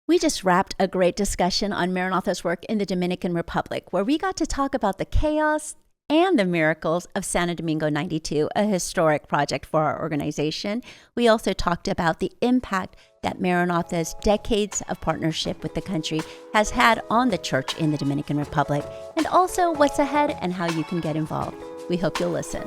We just wrapped a great discussion on Maranatha's work in the Dominican Republic, where we got to talk about the chaos and the miracles of Santo Domingo 92, a historic project for our organization. We also talked about the impact that Maranatha's decades of partnership with the country has had on the church in the Dominican Republic, and also what's ahead and how you can get involved. We hope you'll listen.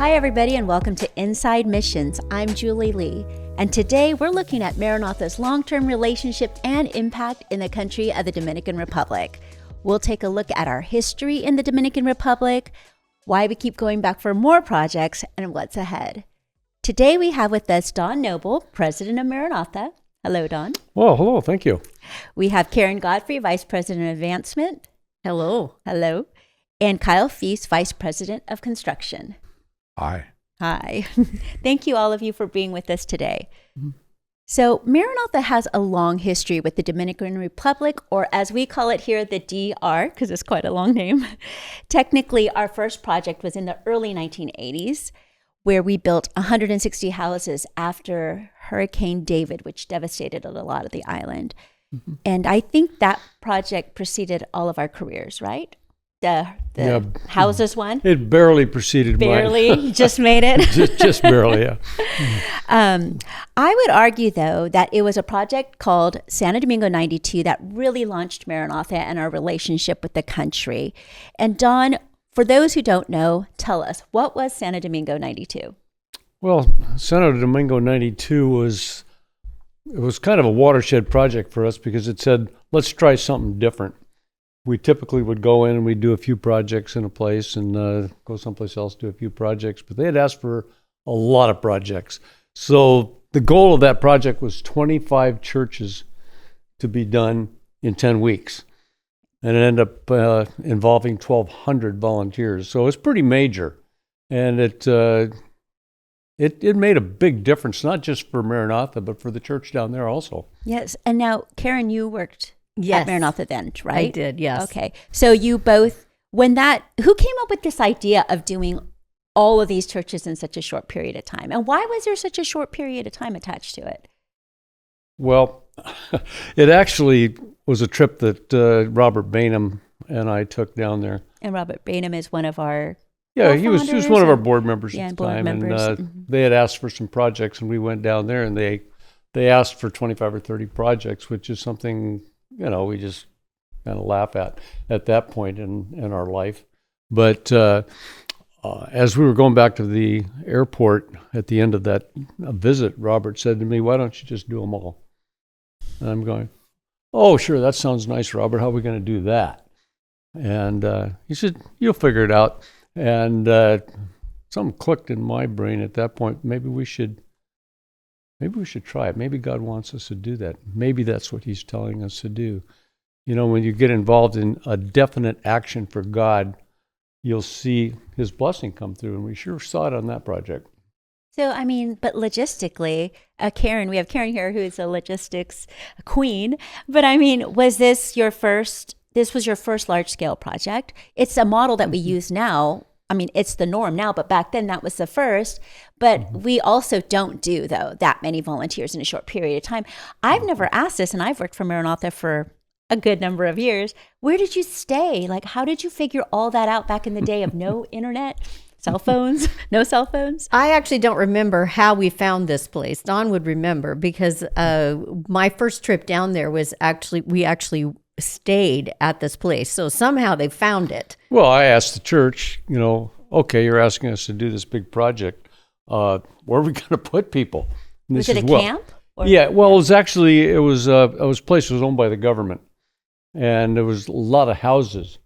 Hi, everybody, and welcome to Inside Missions. I'm Julie Lee, and today we're looking at Maranatha's long-term relationship and impact in the country of the Dominican Republic. We'll take a look at our history in the Dominican Republic, why we keep going back for more projects, and what's ahead. Today we have with us Don Noble, President of Maranatha. Hello, Don. Well, hello. Thank you. We have Karen Godfrey, Vice President of Advancement. Hello. Hello. And Kyle Feast, Vice President of Construction. Hi. Hi. Thank you all of you for being with us today. Mm-hmm. So Maranatha has a long history with the Dominican Republic, or as we call it here, the DR, because it's quite a long name. Technically, our first project was in the early 1980s, where we built 160 houses after Hurricane David, which devastated a lot of the island. Mm-hmm. And I think that project preceded all of our careers, right? The houses one? It barely preceded mine. Barely? Just made it? just barely, yeah. I would argue, though, that it was a project called Santo Domingo 92 that really launched Maranatha and our relationship with the country. And Don, for those who don't know, tell us, what was Santo Domingo 92? Well, Santo Domingo 92 was kind of a watershed project for us because it said, let's try something different. We typically would go in and we'd do a few projects in a place and go someplace else, do a few projects. But they had asked for a lot of projects. So the goal of that project was 25 churches to be done in 10 weeks. And it ended up involving 1,200 volunteers. So it's pretty major. And it made a big difference, not just for Maranatha, but for the church down there also. Yes. And now, Karen, you worked at Maranatha then, right? I did, yes. Okay. So you both, who came up with this idea of doing all of these churches in such a short period of time? And why was there such a short period of time attached to it? Well, it actually was a trip that Robert Bainham and I took down there. And Robert Bainham is one of our he was one of our board members at the time. Members. And they had asked for some projects, and we went down there, and they asked for 25 or 30 projects, which is something, we just kind of laugh at that point in our life. But as we were going back to the airport at the end of that visit, Robert said to me, "Why don't you just do them all?" And I'm going, "Oh, sure, that sounds nice, Robert. How are we going to do that?" And he said, "You'll figure it out." And something clicked in my brain at that point. Maybe we should try it. Maybe God wants us to do that. Maybe that's what he's telling us to do. When you get involved in a definite action for God, you'll see his blessing come through. And we sure saw it on that project. So, but logistically, Karen, we have Karen here who is a logistics queen. But was this was your first large-scale project? It's a model that we use now. It's the norm now, but back then that was the first. But we also don't do, though, that many volunteers in a short period of time. I've never asked this, and I've worked for Maranatha for a good number of years. Where did you stay? How did you figure all that out back in the day of no internet, cell phones, no cell phones? I actually don't remember how we found this place. Don would remember because my first trip down there was we actually stayed at this place. So somehow they found it. Well, I asked the church, okay, you're asking us to do this big project. Where are we going to put people? And was it a camp? Yeah, well, it was a place that was owned by the government. And there was a lot of houses.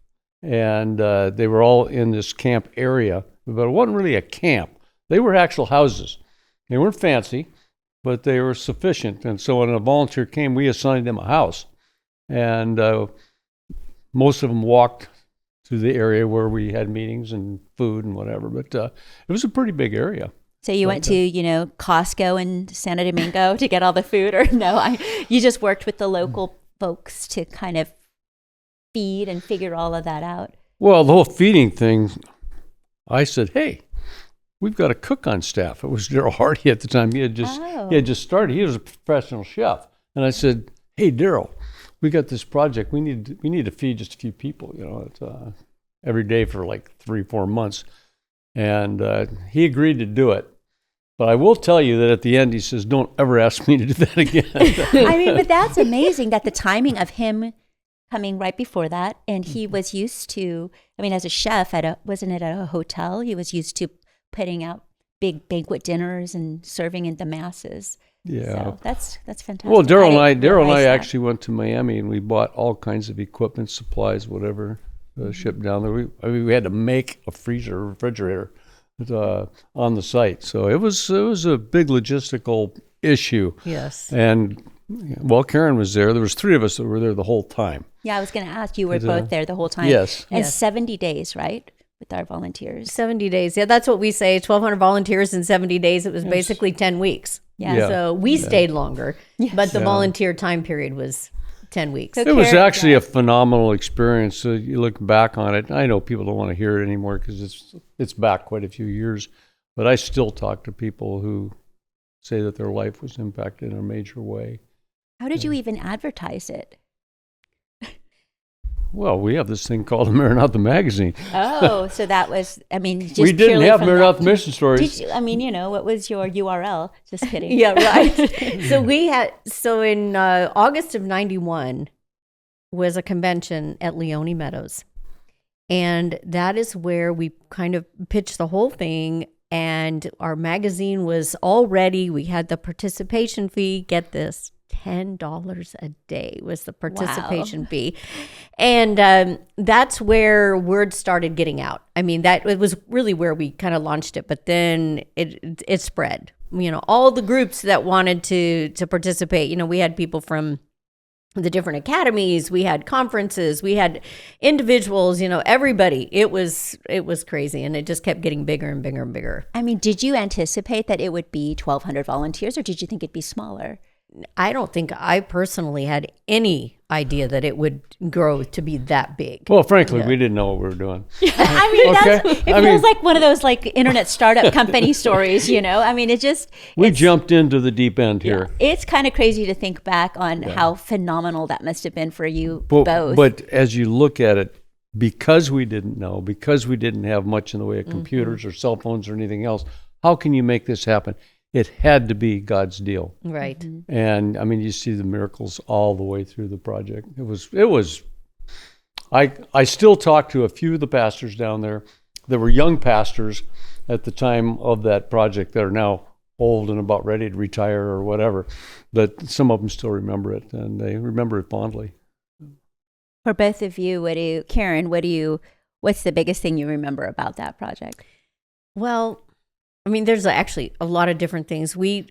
And they were all in this camp area. But it wasn't really a camp. They were actual houses. They weren't fancy, but they were sufficient. And so when a volunteer came, we assigned them a house. And most of them walked to the area where we had meetings and food and whatever. But it was a pretty big area. So you went to, Costco in Santo Domingo to get all the food, or no? You just worked with the local folks to kind of feed and figure all of that out. Well, the whole feeding thing, I said, hey, we've got a cook on staff. It was Daryl Hardy at the time. He had just started. He was a professional chef. And I said, hey, Daryl, we got this project. We need to feed just a few people, it's, every day for like 3-4 months. And he agreed to do it. But I will tell you that at the end, he says, don't ever ask me to do that again. I mean, but that's amazing that the timing of him coming right before that, and he was used to, I mean, as a chef wasn't it at a hotel? He was used to putting out big banquet dinners and serving in the masses. Yeah. So that's fantastic. Well, Daryl and I actually went to Miami, and we bought all kinds of equipment, supplies, whatever, shipped down there. We had to make a refrigerator on the site. So it was a big logistical issue. Yes. And well, Karen was there. There was 3 of us that were there the whole time. Yeah, I was going to ask. You were both there the whole time. Yes. And Yes. 70 days, right, with our volunteers. 70 days. Yeah, that's what we say. 1,200 volunteers in 70 days. It was basically 10 weeks. Yeah. So we stayed longer, but the Yeah. volunteer time period was 10 weeks. So It was Karen- actually a phenomenal experience. So you look back on it. I know people don't want to hear it anymore because it's back quite a few years, but I still talk to people who say that their life was impacted in a major way. How did you even advertise it? Well, we have this thing called the Maranatha magazine. Oh, so that was, I mean, just We didn't purely have from Maranatha that- Mission Stories. Did you, I mean, what was your URL? Just kidding. Yeah, right. So in August of 91 was a convention at Leone Meadows. And that is where we kind of pitched the whole thing. And our magazine was all ready. We had the participation fee. Get this, $10 a day was the participation fee. And that's where word started getting out. I mean, it was really where we kind of launched it, but then it spread. All the groups that wanted to participate, we had people from the different academies, we had conferences, we had individuals, everybody. It was crazy, and it just kept getting bigger and bigger and bigger. I mean, did you anticipate that it would be 1,200 volunteers, or did you think it'd be smaller? I don't think I personally had any idea that it would grow to be that big. Well, frankly, we didn't know what we were doing. I mean, Okay. it feels like one of those like internet startup company stories, I mean, We jumped into the deep end here. it's kind of crazy to think back on how phenomenal that must have been for you both. But as you look at it, because we didn't know, because we didn't have much in the way of computers or cell phones or anything else, how can you make this happen? It had to be God's deal. Right. And I mean, you see the miracles all the way through the project. It was, I still talk to a few of the pastors down there that were young pastors at the time of that project that are now old and about ready to retire or whatever, but some of them still remember it, and they remember it fondly. For both of you, Karen, what's the biggest thing you remember about that project? Well, I mean, there's actually a lot of different things. We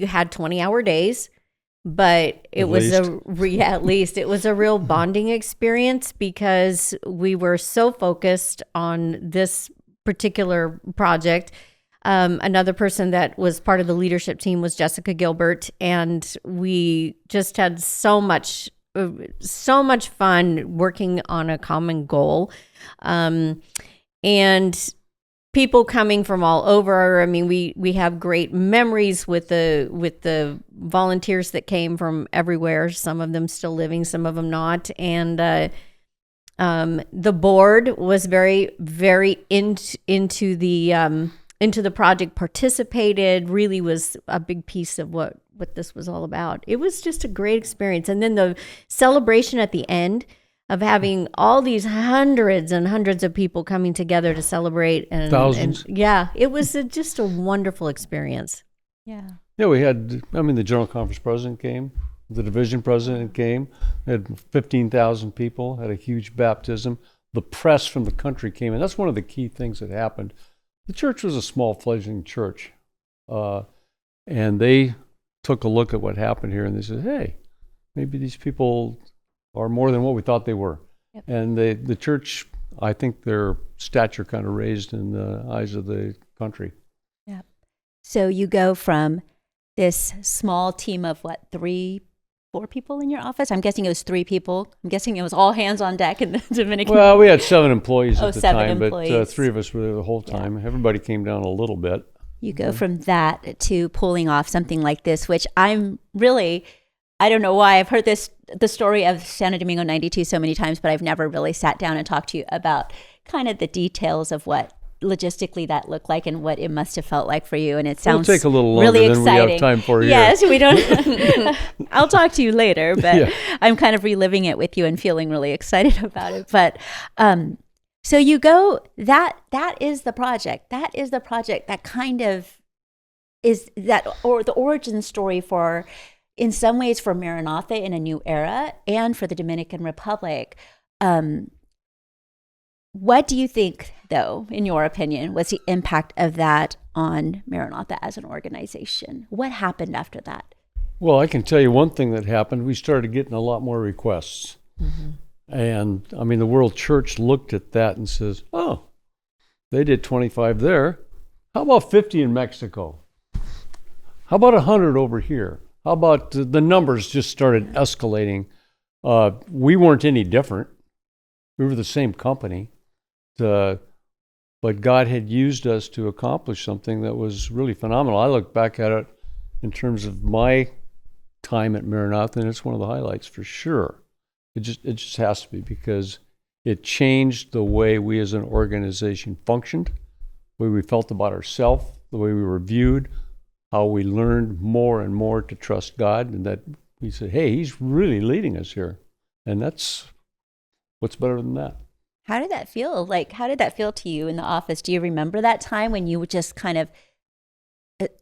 had 20-hour days, but it was at least it was a real bonding experience because we were so focused on this particular project. Another person that was part of the leadership team was Jessica Gilbert, and we just had so much fun working on a common goal. And people coming from all over. I mean, we have great memories with the volunteers that came from everywhere. Some of them still living, some of them not. And the board was very, very into the project. Participated. Really was a big piece of what this was all about. It was just a great experience. And then the celebration at the end of having all these hundreds and hundreds of people coming together to celebrate. And Thousands. And yeah, it was just a wonderful experience. Yeah. Yeah, we had, the General Conference president came, the division president came, had 15,000 people, had a huge baptism. The press from the country came in. That's one of the key things that happened. The church was a small fledgling church, and they took a look at what happened here, and they said, hey, maybe these people are more than what we thought they were. Yep. And the church, I think their stature kind of raised in the eyes of the country. Yeah. So you go from this small team of 3 4 people in your office? I'm guessing it was 3 people. I'm guessing it was all hands on deck in the Dominican. Well, we had 7 employees at the 7 time, employees. but 3 of us were there the whole time. Everybody came down a little bit. You go from that to pulling off something like this, which I'm really, I don't know why I've heard the story of Santo Domingo 92 so many times, but I've never really sat down and talked to you about kind of the details of what logistically that looked like and what it must have felt like for you. And it sounds It'll take a little longer really than exciting. we have time for here. Yes, we don't. I'll talk to you later, but Yeah. I'm kind of reliving it with you and feeling really excited about it. But so you go, that is the project. That is the project that kind of is that, or the origin story for, in some ways, for Maranatha in a new era and for the Dominican Republic. What do you think, though, in your opinion, was the impact of that on Maranatha as an organization? What happened after that? Well, I can tell you one thing that happened. We started getting a lot more requests. Mm-hmm. And, I mean, the World Church looked at that and says, oh, they did 25 there. How about 50 in Mexico? How about 100 over here? How about the numbers just started escalating? We weren't any different. We were the same company. But God had used us to accomplish something that was really phenomenal. I look back at it in terms of my time at Maranatha, and it's one of the highlights for sure. It just has to be, because it changed the way we as an organization functioned, the way we felt about ourselves, the way we were viewed, how we learned more and more to trust God, and that we said, hey, he's really leading us here. And that's what's better than that. How did that feel? Like, how did that feel to you in the office? Do you remember that time when you were just kind of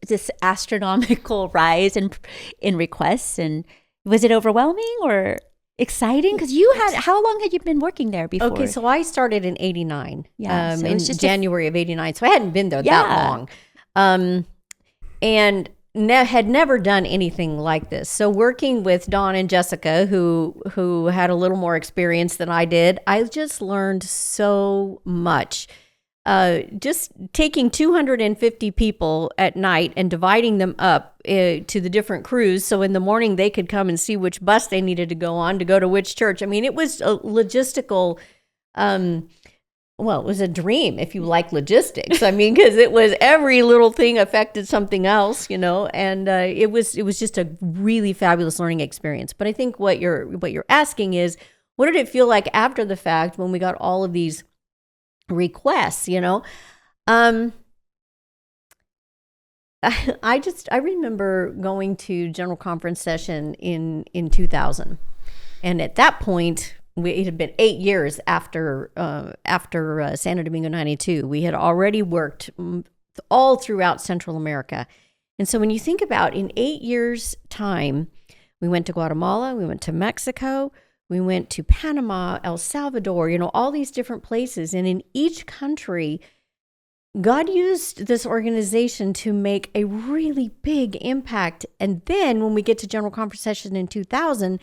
this astronomical rise in requests? And was it overwhelming or exciting? Because how long had you been working there before? Okay, so I started in 89. Yeah, so it in was just January of 89. So I hadn't been there Yeah. that long. And had never done anything like this. So working with Dawn and Jessica, who had a little more experience than I did, I just learned so much. Just taking 250 people at night and dividing them up to the different crews, so in the morning they could come and see which bus they needed to go to which church. I mean, it was a logistical. Well, it was a dream if you like logistics. I mean, because it was every little thing affected something else, and it was just a really fabulous learning experience. But I think what you're asking is, what did it feel like after the fact when we got all of these requests? I remember going to General Conference session in 2000, and at that point, it had been 8 years after Santo Domingo 92. We had already worked all throughout Central America. And so when you think about in 8 years' time, we went to Guatemala, we went to Mexico, we went to Panama, El Salvador, all these different places. And in each country, God used this organization to make a really big impact. And then when we get to General Conference session in 2000,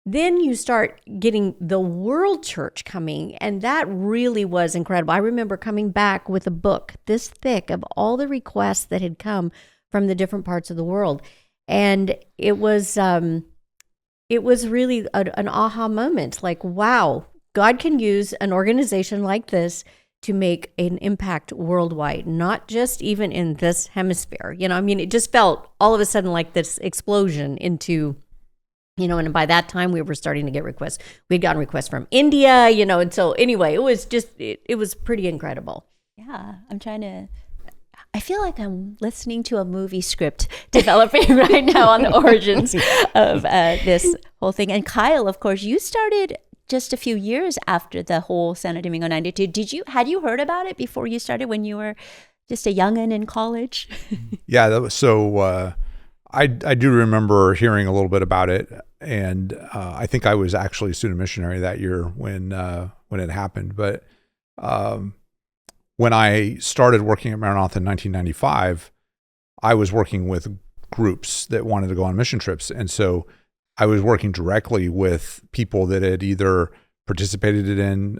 then you start getting the world church coming, and that really was incredible. I remember coming back with a book this thick of all the requests that had come from the different parts of the world, and it was really an aha moment. Like, wow, God can use an organization like this to make an impact worldwide, not just even in this hemisphere. It just felt all of a sudden like this explosion into. And by that time we were starting to get requests. We'd gotten requests from India, and so anyway, it was just, it was pretty incredible. Yeah, I feel like I'm listening to a movie script developing right now on the origins of this whole thing. And Kyle, of course, you started just a few years after the whole Santo Domingo 92. Had you heard about it before you started, when you were just a youngin' in college? Yeah, that was so. I do remember hearing a little bit about it, and I think I was actually a student missionary that year when it happened. But when I started working at Maranatha in 1995, I was working with groups that wanted to go on mission trips, and so I was working directly with people that had either participated in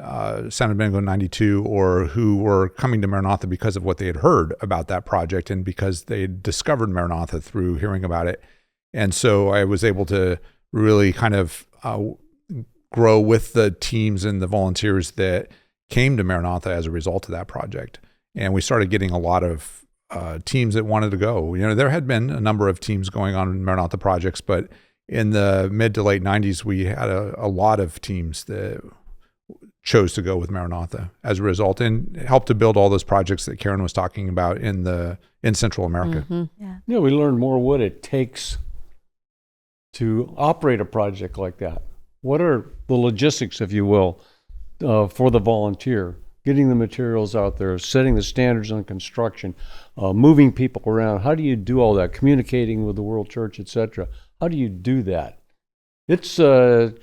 Santo Domingo 92 or who were coming to Maranatha because of what they had heard about that project and because they had discovered Maranatha through hearing about it. And so I was able to really kind of grow with the teams and the volunteers that came to Maranatha as a result of that project. And we started getting a lot of teams that wanted to go. There had been a number of teams going on Maranatha projects, but in the mid to late 90s, we had a lot of teams that chose to go with Maranatha as a result, and helped to build all those projects that Karen was talking about in Central America. Yeah. We learned more what it takes to operate a project like that. What are the logistics, if you will, for the volunteer? Getting the materials out there, setting the standards on construction, moving people around. How do you do all that? Communicating with the World Church, etc. How do you do that? It's, I'll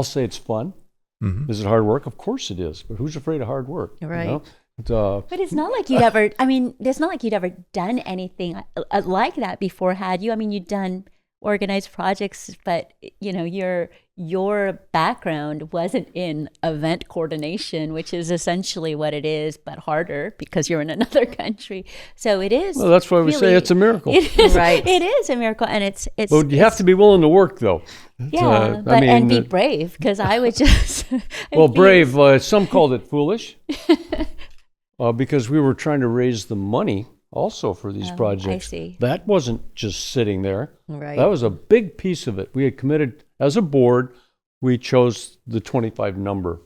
say it's fun. Mm-hmm. Is it hard work? Of course it is. But who's afraid of hard work? Right. But it's not like you'd ever, it's not like you'd ever done anything like that before, had you? You'd done organized projects, but your background wasn't in event coordination, which is essentially what it is, but harder because you're in another country. So it is. Well, that's why we say it's a miracle. It is, right. It is a miracle, and it's. But you have to be willing to work, though. Yeah, and be brave, because I would just. Brave. Some called it foolish, because we were trying to raise the money also for these projects. I see. That wasn't just sitting there. Right. That was a big piece of it. We had committed, as a board, we chose the 25 number,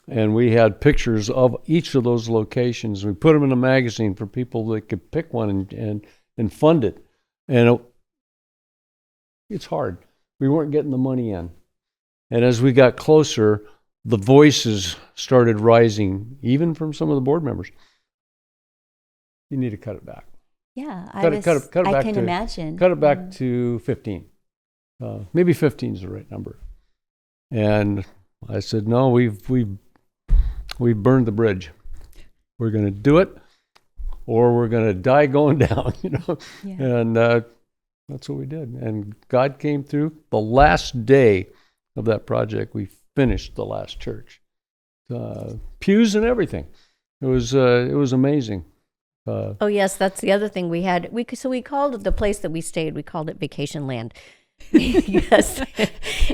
and we had pictures of each of those locations. We put them in a magazine for people that could pick one and fund it. And it's hard. We weren't getting the money in. And as we got closer, the voices started rising, even from some of the board members. You need to cut it back. Yeah, I can imagine. Cut it back to 15. Maybe 15 is the right number. And I said, no, we've burned the bridge. We're going to do it, or we're going to die going down. Yeah. And that's what we did. And God came through. The last day of that project, we finished the last church, pews and everything. It was amazing. Oh yes, that's the other thing we had. We called the place that we stayed. We called it Vacation Land. Yes,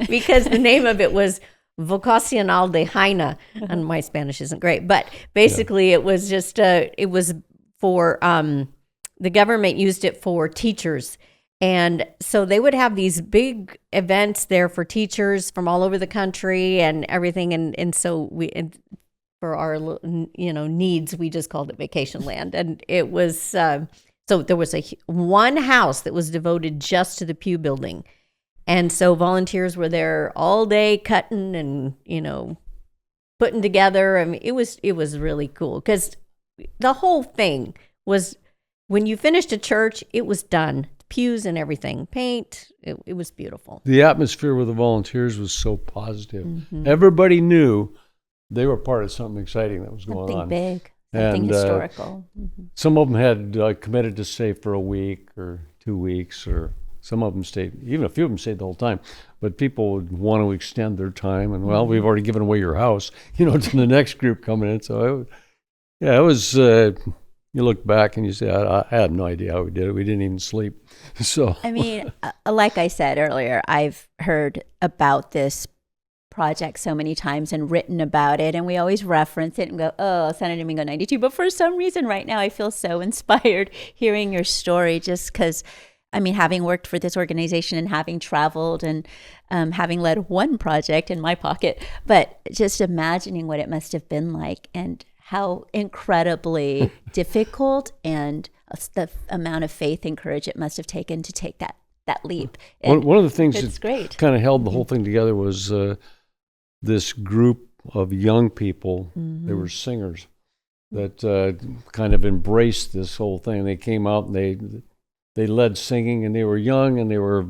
because the name of it was Vocacional de Jaina, and my Spanish isn't great, but basically it was just it was for the government used it for teachers, and so they would have these big events there for teachers from all over the country and everything, and so for our needs, we just called it Vacation Land, and it was so there was one house that was devoted just to the pew building, and so volunteers were there all day cutting and putting together. It was really cool, because the whole thing was, when you finished a church, it was done. Pews and everything, paint. It was beautiful. The atmosphere with the volunteers was so positive. Mm-hmm. Everybody knew they were part of something exciting that was going on. Something big, something historical. Mm-hmm. Some of them had committed to stay for a week or 2 weeks, or some of them stayed, even a few of them stayed the whole time. But people would want to extend their time, and we've already given away your house, to the next group coming in. So it was. You look back and you say, I had no idea how we did it. We didn't even sleep. So like I said earlier, I've heard about this project so many times and written about it, and we always reference it and go, oh, Santo Domingo 92. But for some reason right now I feel so inspired hearing your story, just because, having worked for this organization and having traveled and having led one project in my pocket, but just imagining what it must have been like, and how incredibly difficult, and the amount of faith and courage it must have taken to take that leap. One of the things that kind of held the whole Mm-hmm. thing together was this group of young people. Mm-hmm. They were singers that kind of embraced this whole thing. They came out and they led singing, and they were young and they were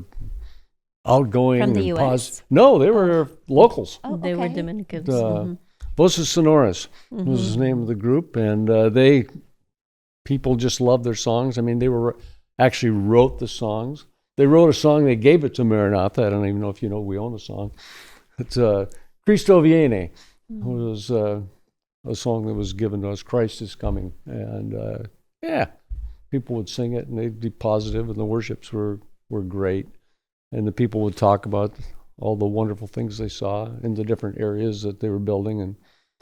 outgoing. From the and US? No, they were locals. Oh, They were okay. Dominicans. Voces Sonoras was the name of the group, and people just loved their songs. They were actually wrote the songs. They wrote a song, they gave it to Maranatha. I don't even know if we own the song. It's Cristo Viene. It was a song that was given to us, Christ is Coming. And people would sing it, and they'd be positive, and the worships were great. and the people would talk about all the wonderful things they saw in the different areas that they were building, and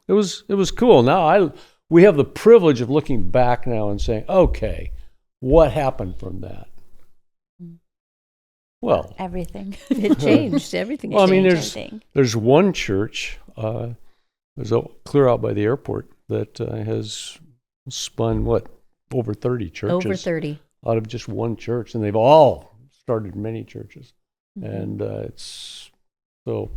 it was cool. Now we have the privilege of looking back now and saying, okay, what happened from that? Well, Everything. It changed. Everything well, I mean, changed. there's one church, there's clear out by the airport that has spun over 30 churches. Over 30. Out of just one church, and they've all started many churches, and it's so.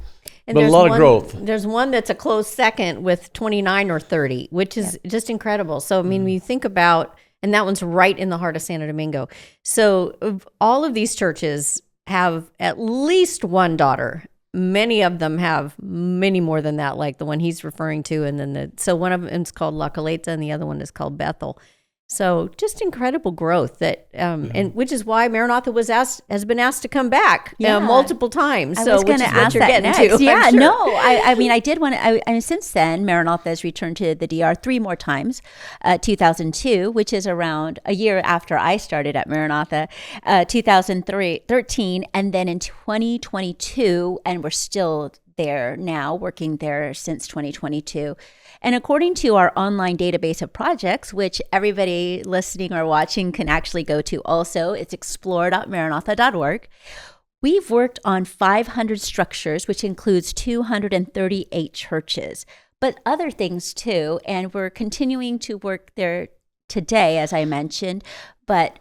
And but a there's lot of growth. There's one that's a close second with 29 or 30, which is just incredible. So, I mean, when you think about, and that one's right in the heart of Santo Domingo. So all of these churches have at least one daughter. Many of them have many more than that, like the one he's referring to. And then so one of them is called La Coleta and the other one is called Bethel. So just incredible growth that, and which is why Maranatha has been asked to come back multiple times. I So was going to ask that next. Yeah, sure. no, I mean, I did want to, I mean, since then, Maranatha has returned to the DR 3 more times, 2002, which is around a year after I started at Maranatha, 2013, and then in 2022, and we're still there now, working there since 2022. And according to our online database of projects, which everybody listening or watching can actually go to also, it's explore.maranatha.org. We've worked on 500 structures, which includes 238 churches, but other things too. And we're continuing to work there today, as I mentioned, but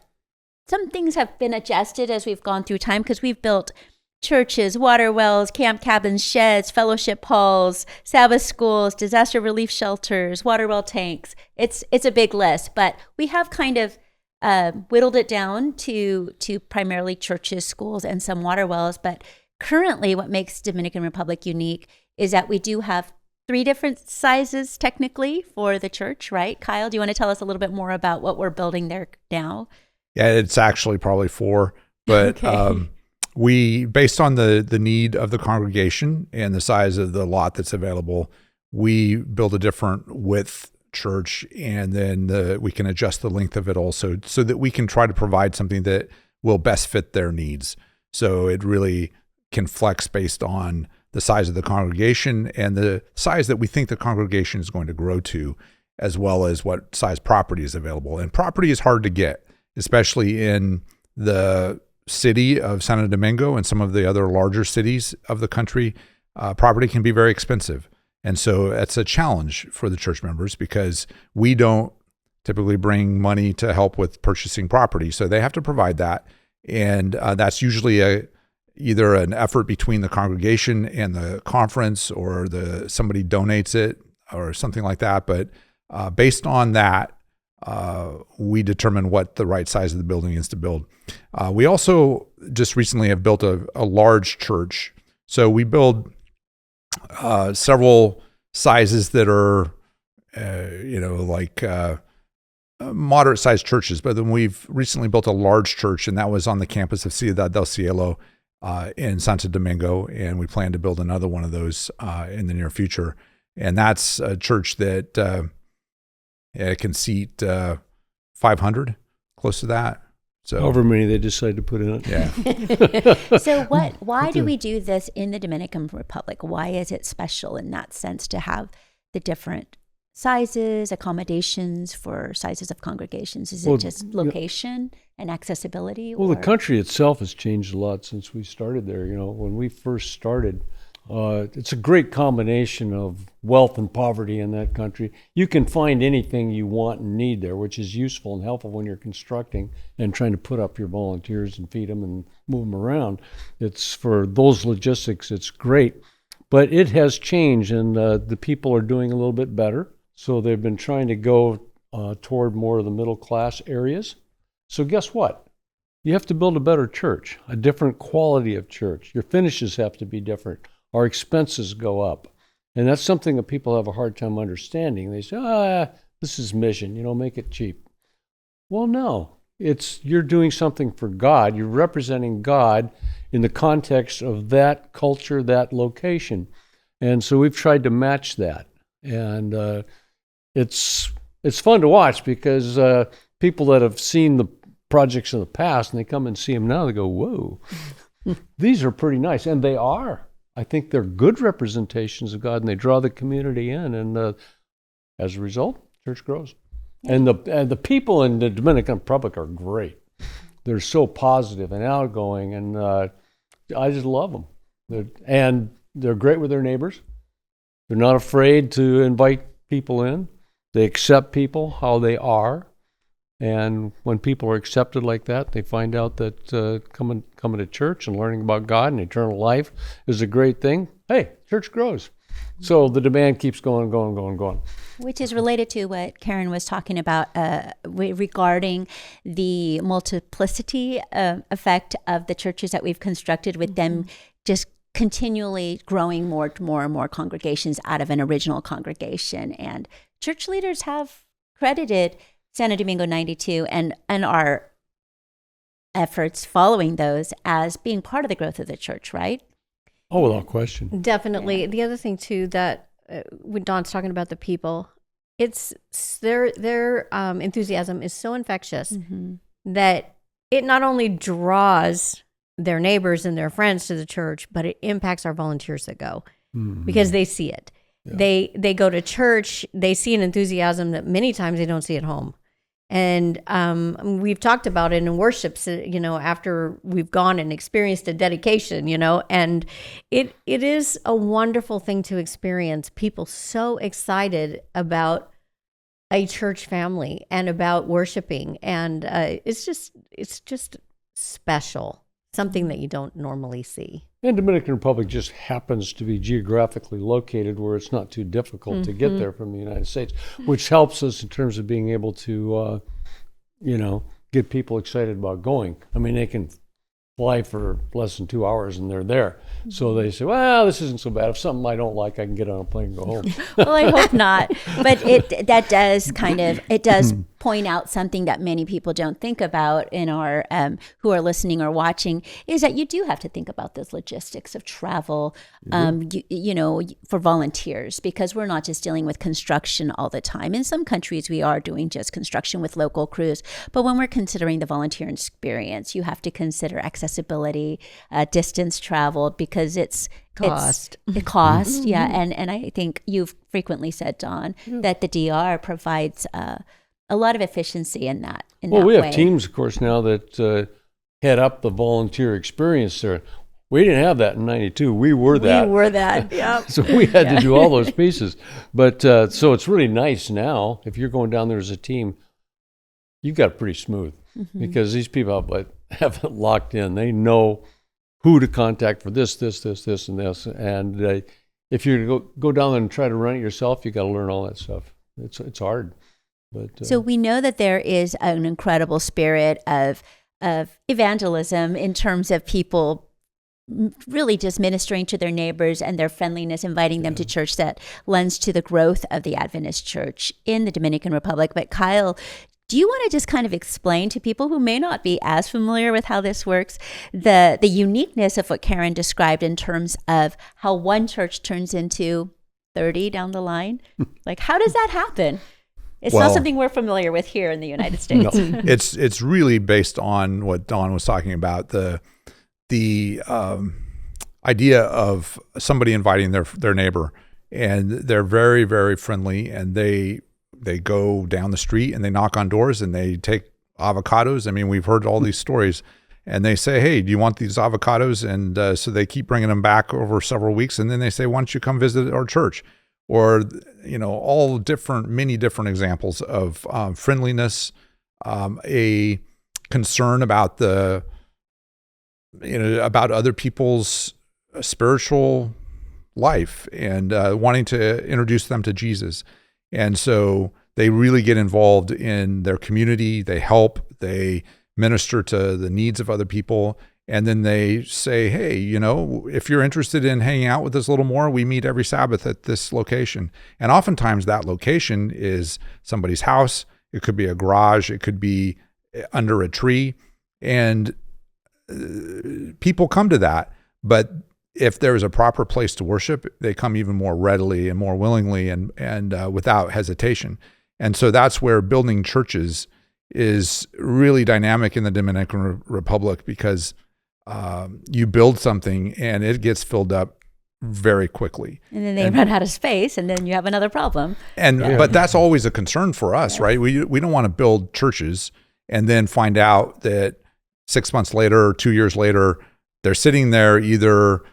some things have been adjusted as we've gone through time because we've built churches, water wells, camp cabins, sheds, fellowship halls, Sabbath schools, disaster relief shelters, water well tanks. It's a big list, but we have kind of whittled it down to primarily churches, schools, and some water wells. But currently what makes Dominican Republic unique is that we do have 3 different sizes technically for the church, right? Kyle, do you want to tell us a little bit more about what we're building there now? Yeah, it's actually probably 4, but Okay. we, based on the need of the congregation and the size of the lot that's available, we build a different width church, and then we can adjust the length of it also so that we can try to provide something that will best fit their needs. So it really can flex based on the size of the congregation and the size that we think the congregation is going to grow to, as well as what size property is available. And property is hard to get, especially in the city of Santo Domingo and some of the other larger cities of the country. Property can be very expensive. And so it's a challenge for the church members because we don't typically bring money to help with purchasing property. So they have to provide that. And that's usually either an effort between the congregation and the conference, or somebody donates it or something like that. But based on that, we determine what the right size of the building is to build. We also just recently have built a large church. So we build several sizes that are, moderate sized churches. But then we've recently built a large church, and that was on the campus of Ciudad del Cielo in Santo Domingo. And we plan to build another one of those in the near future. And that's a church that it can seat 500, close to that. So however many they decide to put in it. Yeah. So why do we do this in the Dominican Republic? Why is it special in that sense to have the different sizes, accommodations for sizes of congregations? Is it just location and accessibility? Well, the country itself has changed a lot since we started there. You know, when we first started, it's a great combination of wealth and poverty in that country. You can find anything you want and need there, which is useful and helpful when you're constructing and trying to put up your volunteers and feed them and move them around. It's for those logistics, it's great. But it has changed, and the people are doing a little bit better. So they've been trying to go toward more of the middle class areas. So guess what? You have to build a better church, a different quality of church. Your finishes have to be different. Our expenses go up. And that's something that people have a hard time understanding. They say, this is mission, make it cheap. Well, no, you're doing something for God. You're representing God in the context of that culture, that location. And so we've tried to match that. And it's fun to watch because people that have seen the projects in the past and they come and see them now, they go, whoa. these are pretty nice, and they are. I think they're good representations of God, and they draw the community in, and as a result, church grows. And the people in the Dominican Republic are great. They're so positive and outgoing, and I just love them. They're great with their neighbors. They're not afraid to invite people in. They accept people how they are. And when people are accepted like that, they find out that coming to church and learning about God and eternal life is a great thing. Hey, church grows. So the demand keeps going. Which is related to what Karen was talking about regarding the multiplicity effect of the churches that we've constructed, with them just continually growing more and more congregations out of an original congregation. And church leaders have credited Santo Domingo 92 and our efforts following those as being part of the growth of the church, right? Oh, without question. Definitely. Yeah. The other thing too, that when Don's talking about the people, it's their enthusiasm is so infectious that it not only draws their neighbors and their friends to the church, but it impacts our volunteers that go because they see it. Yeah. They go to church, they see an enthusiasm that many times they don't see at home. And we've talked about it in worships, after we've gone and experienced a dedication, and it is a wonderful thing to experience. People so excited about a church family and about worshiping, and it's just special, something that you don't normally see. And Dominican Republic just happens to be geographically located where it's not too difficult to get there from the United States, which helps us in terms of being able to, get people excited about going. I mean, they can fly for less than 2 hours and they're there. So they say, well, this isn't so bad. If something I don't like, I can get on a plane and go home. Well, I hope not. But it does point out something that many people don't think about in our who are listening or watching, is that you do have to think about those logistics of travel, for volunteers, because we're not just dealing with construction all the time. In some countries, we are doing just construction with local crews. But when we're considering the volunteer experience, you have to consider accessibility, distance traveled, because it's cost. Yeah. And I think you've frequently said, Don, that the DR provides a lot of efficiency in that. We have teams, of course, now that head up the volunteer experience there. We didn't have that in 92. We were that. Yeah. So we had to do all those pieces. But so it's really nice now. If you're going down there as a team, you've got it pretty smooth because these people have it locked in. They know who to contact for this, and this. And if you go down there and try to run it yourself, you got to learn all that stuff. It's hard. But, so we know that there is an incredible spirit of evangelism in terms of people really just ministering to their neighbors and their friendliness, inviting them to church, that lends to the growth of the Adventist Church in the Dominican Republic. But Kyle, do you want to just kind of explain to people who may not be as familiar with how this works, the uniqueness of what Karen described in terms of how one church turns into 30 down the line? Like, how does that happen? It's not something we're familiar with here in the United States. No, it's really based on what Don was talking about, the idea of somebody inviting their neighbor, and they're very, very friendly, and they go down the street and they knock on doors and they take avocados. I mean, we've heard all these stories, and they say, hey, do you want these avocados? And so they keep bringing them back over several weeks, and then they say, why don't you come visit our church? Or, all many different examples of friendliness, a concern about about other people's spiritual life, and wanting to introduce them to Jesus. And so they really get involved in their community. They help, they minister to the needs of other people. And then they say, hey, if you're interested in hanging out with us a little more, we meet every Sabbath at this location. And oftentimes that location is somebody's house. It could be a garage. It could be under a tree. And people come to that. But if there is a proper place to worship, they come even more readily and more willingly and without hesitation. And so that's where building churches is really dynamic in the Dominican Republic, because you build something and it gets filled up very quickly. And then they run out of space, and then you have another problem. And but that's always a concern for us, right? We don't want to build churches and then find out that 6 months later or 2 years later, they're sitting there either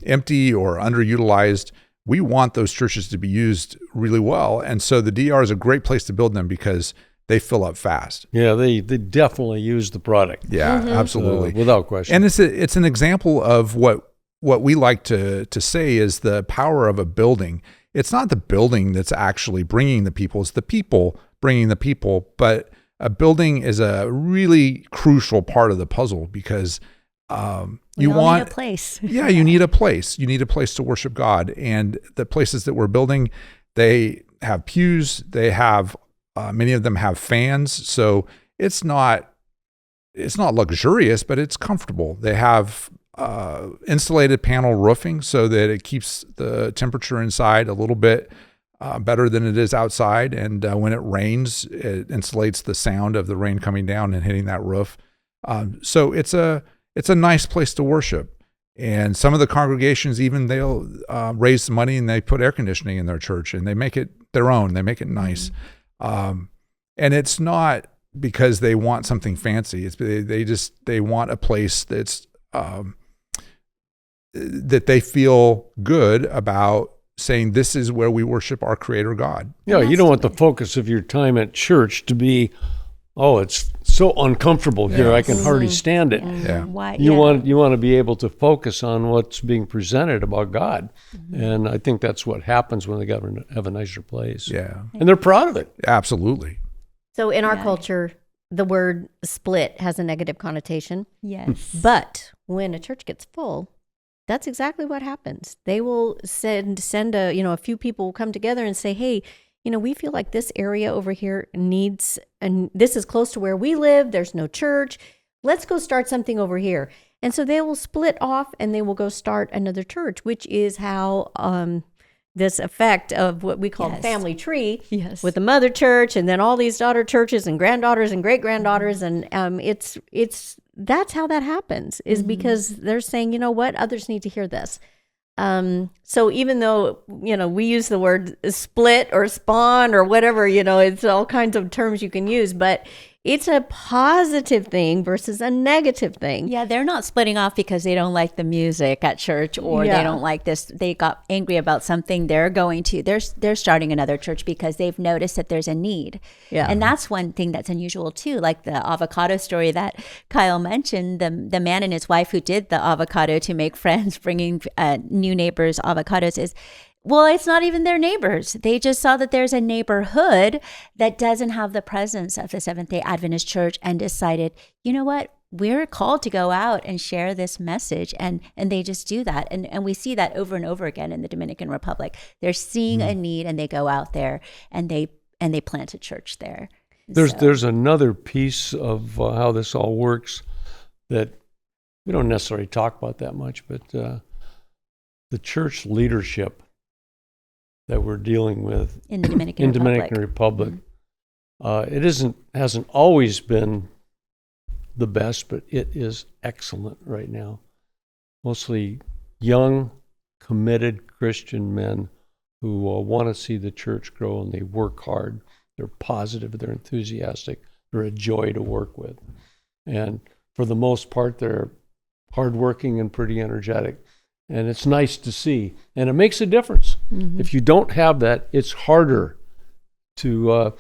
empty or underutilized. We want those churches to be used really well. And so the DR is a great place to build them because they fill up fast. Yeah, they definitely use the product. Yeah, absolutely. Without question. And it's an example of what we like to say is the power of a building. It's not the building that's actually bringing the people, it's the people bringing the people. But a building is a really crucial part of the puzzle because you want a place. Yeah, you need a place. You need a place to worship God. And the places that we're building, they have pews, they have many of them have fans. So it's not luxurious, but it's comfortable. They have insulated panel roofing so that it keeps the temperature inside a little bit better than it is outside. And when it rains, it insulates the sound of the rain coming down and hitting that roof. So it's a nice place to worship. And some of the congregations, even they'll raise the money and they put air conditioning in their church and they make it their own. They make it nice. And it's not because they want something fancy. It's they want a place that's that they feel good about saying this is where we worship our Creator God. Yeah, you don't want the focus of your time at church to be, oh, it's so uncomfortable here, I can hardly stand it. Yeah. Why? You want to be able to focus on what's being presented about God, and I think that's what happens when they have a nicer place. Yeah, and they're proud of it. absolutely. So in our culture, the word split has a negative connotation. Yes. But when a church gets full, that's exactly what happens. They will send a few people will come together and say, hey, we feel like this area over here needs, and this is close to where we live. There's no church. Let's go start something over here. And so they will split off and they will go start another church, which is how this effect of what we call family tree with the mother church and then all these daughter churches and granddaughters and great granddaughters. And that's how that happens is because they're saying, you know what, others need to hear this. So even though, we use the word split or spawn or whatever, it's all kinds of terms you can use, but it's a positive thing versus a negative thing. Yeah, they're not splitting off because they don't like the music at church or they don't like this. They got angry about something. They're starting another church because they've noticed that there's a need. Yeah. And that's one thing that's unusual too, like the avocado story that Kyle mentioned, the man and his wife who did the avocado to make friends, bringing new neighbors avocados is, well, it's not even their neighbors. They just saw that there's a neighborhood that doesn't have the presence of the Seventh-day Adventist Church and decided, you know what, we're called to go out and share this message. And they just do that. And we see that over and over again in the Dominican Republic. They're seeing a need and they go out there and they plant a church there. There's another piece of how this all works that we don't necessarily talk about that much, but the church leadership that we're dealing with in the Dominican Republic. It hasn't always been the best, but it is excellent right now. Mostly young, committed Christian men who want to see the church grow, and they work hard. They're positive, they're enthusiastic, they're a joy to work with. And for the most part, they're hardworking and pretty energetic. And it's nice to see. And it makes a difference. If you don't have that, it's harder to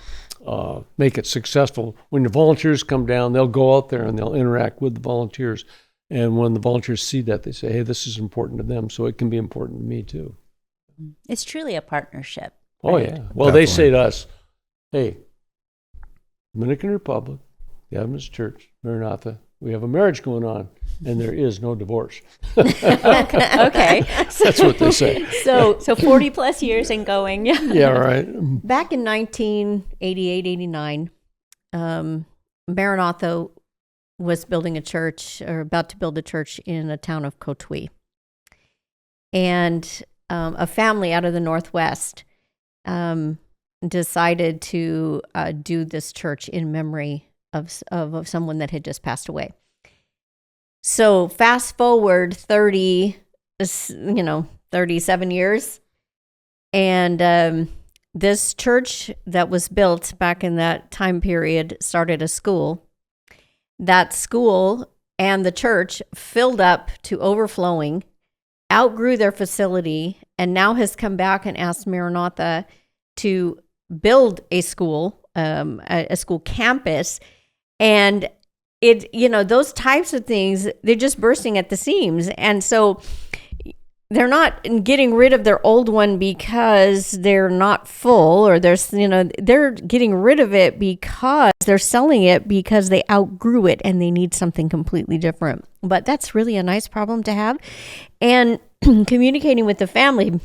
make it successful. When the volunteers come down, they'll go out there and they'll interact with the volunteers. And when the volunteers see that, they say, hey, this is important to them, so it can be important to me too. It's truly a partnership. Oh, right? yeah. Well, Definitely. They say to us, hey, Dominican Republic, the Adventist Church, Maranatha, we have a marriage going on, and there is no divorce. Okay. That's what they say. So 40 plus years and going. Yeah, right. Back in 1988, 89, Maranatha was building a church, or about to build a church in the town of Cotuí. And a family out of the Northwest decided to do this church in memory of someone that had just passed away. So fast forward 37 years. And this church that was built back in that time period started a school. That school and the church filled up to overflowing, outgrew their facility, and now has come back and asked Maranatha to build a school campus. And those types of things, they're just bursting at the seams. And so they're not getting rid of their old one because they're not full, or they're getting rid of it because they're selling it because they outgrew it and they need something completely different. But that's really a nice problem to have. And communicating with the family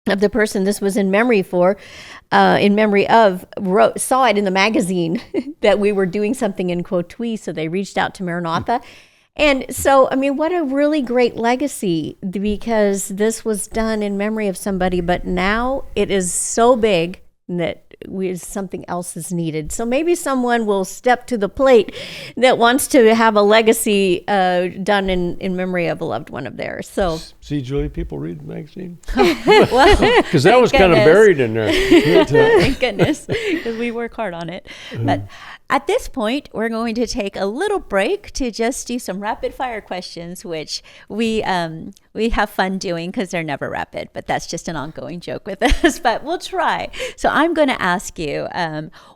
of the person this was in memory of, saw it in the magazine that we were doing something in Cotuí, so they reached out to Maranatha. And so, what a really great legacy, because this was done in memory of somebody, but now it is so big that something else is needed. So maybe someone will step to the plate that wants to have a legacy done in memory of a loved one of theirs. So, see, Julie, people read the magazine. Well, Because that was kind of buried in there. Thank goodness, because we work hard on it. But at this point, we're going to take a little break to just do some rapid fire questions, which we have fun doing because they're never rapid, but that's just an ongoing joke with us, but we'll try. So I'm going to ask you,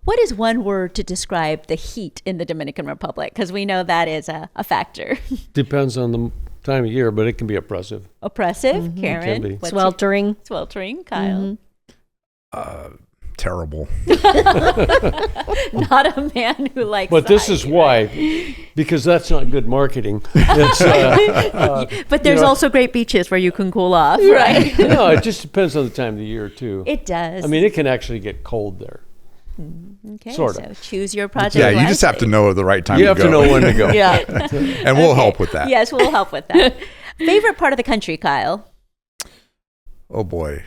what is one word to describe the heat in the Dominican Republic? Because we know that is a factor. Depends on the time of year, but it can be oppressive. Oppressive, Karen. It can be. Sweltering. Sweltering, Kyle. Terrible. Not a man who likes But this is why, because that's not good marketing. It's, but there's also great beaches where you can cool off, right? No, it just depends on the time of the year, too. It does. It can actually get cold there. Okay, sort so of. choose your project. Yeah, you just have to know the right time You to have go. to know when to go. Yeah. And we'll help with that. Yes, we'll help with that. Favorite part of the country, Kyle? Oh, boy.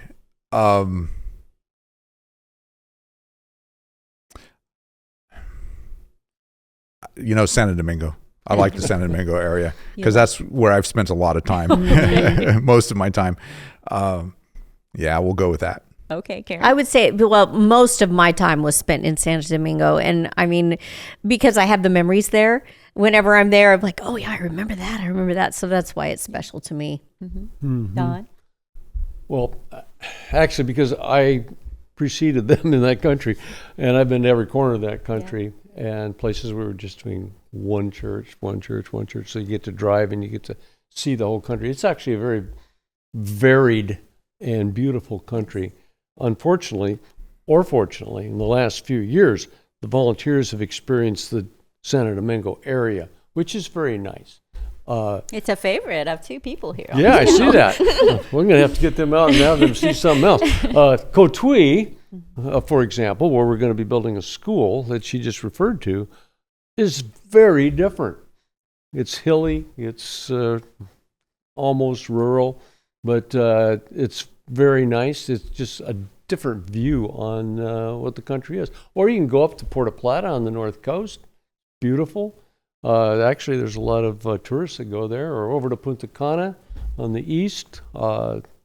Santo Domingo. I like the Santo Domingo area because that's where I've spent a lot of time, most of my time. Yeah, we'll go with that. Okay, Karen. I would say, most of my time was spent in Santo Domingo. And because I have the memories there, whenever I'm there, I'm like, oh yeah, I remember that. So that's why it's special to me. Don? Well, actually, because I preceded them in that country, and I've been to every corner of that country and places where we were just doing one church. So you get to drive and you get to see the whole country. It's actually a very varied and beautiful country. Unfortunately, or fortunately, in the last few years, the volunteers have experienced the Santo Domingo area, which is very nice. It's a favorite of two people here. Yeah, I see that. We're going to have to get them out and have them see something else. Cotuí, for example, where we're going to be building a school that she just referred to, is very different. It's hilly, it's almost rural, but it's very nice. It's just a different view on what the country is. Or you can go up to Puerto Plata on the north coast. Beautiful. Actually, there's a lot of tourists that go there, or over to Punta Cana on the east.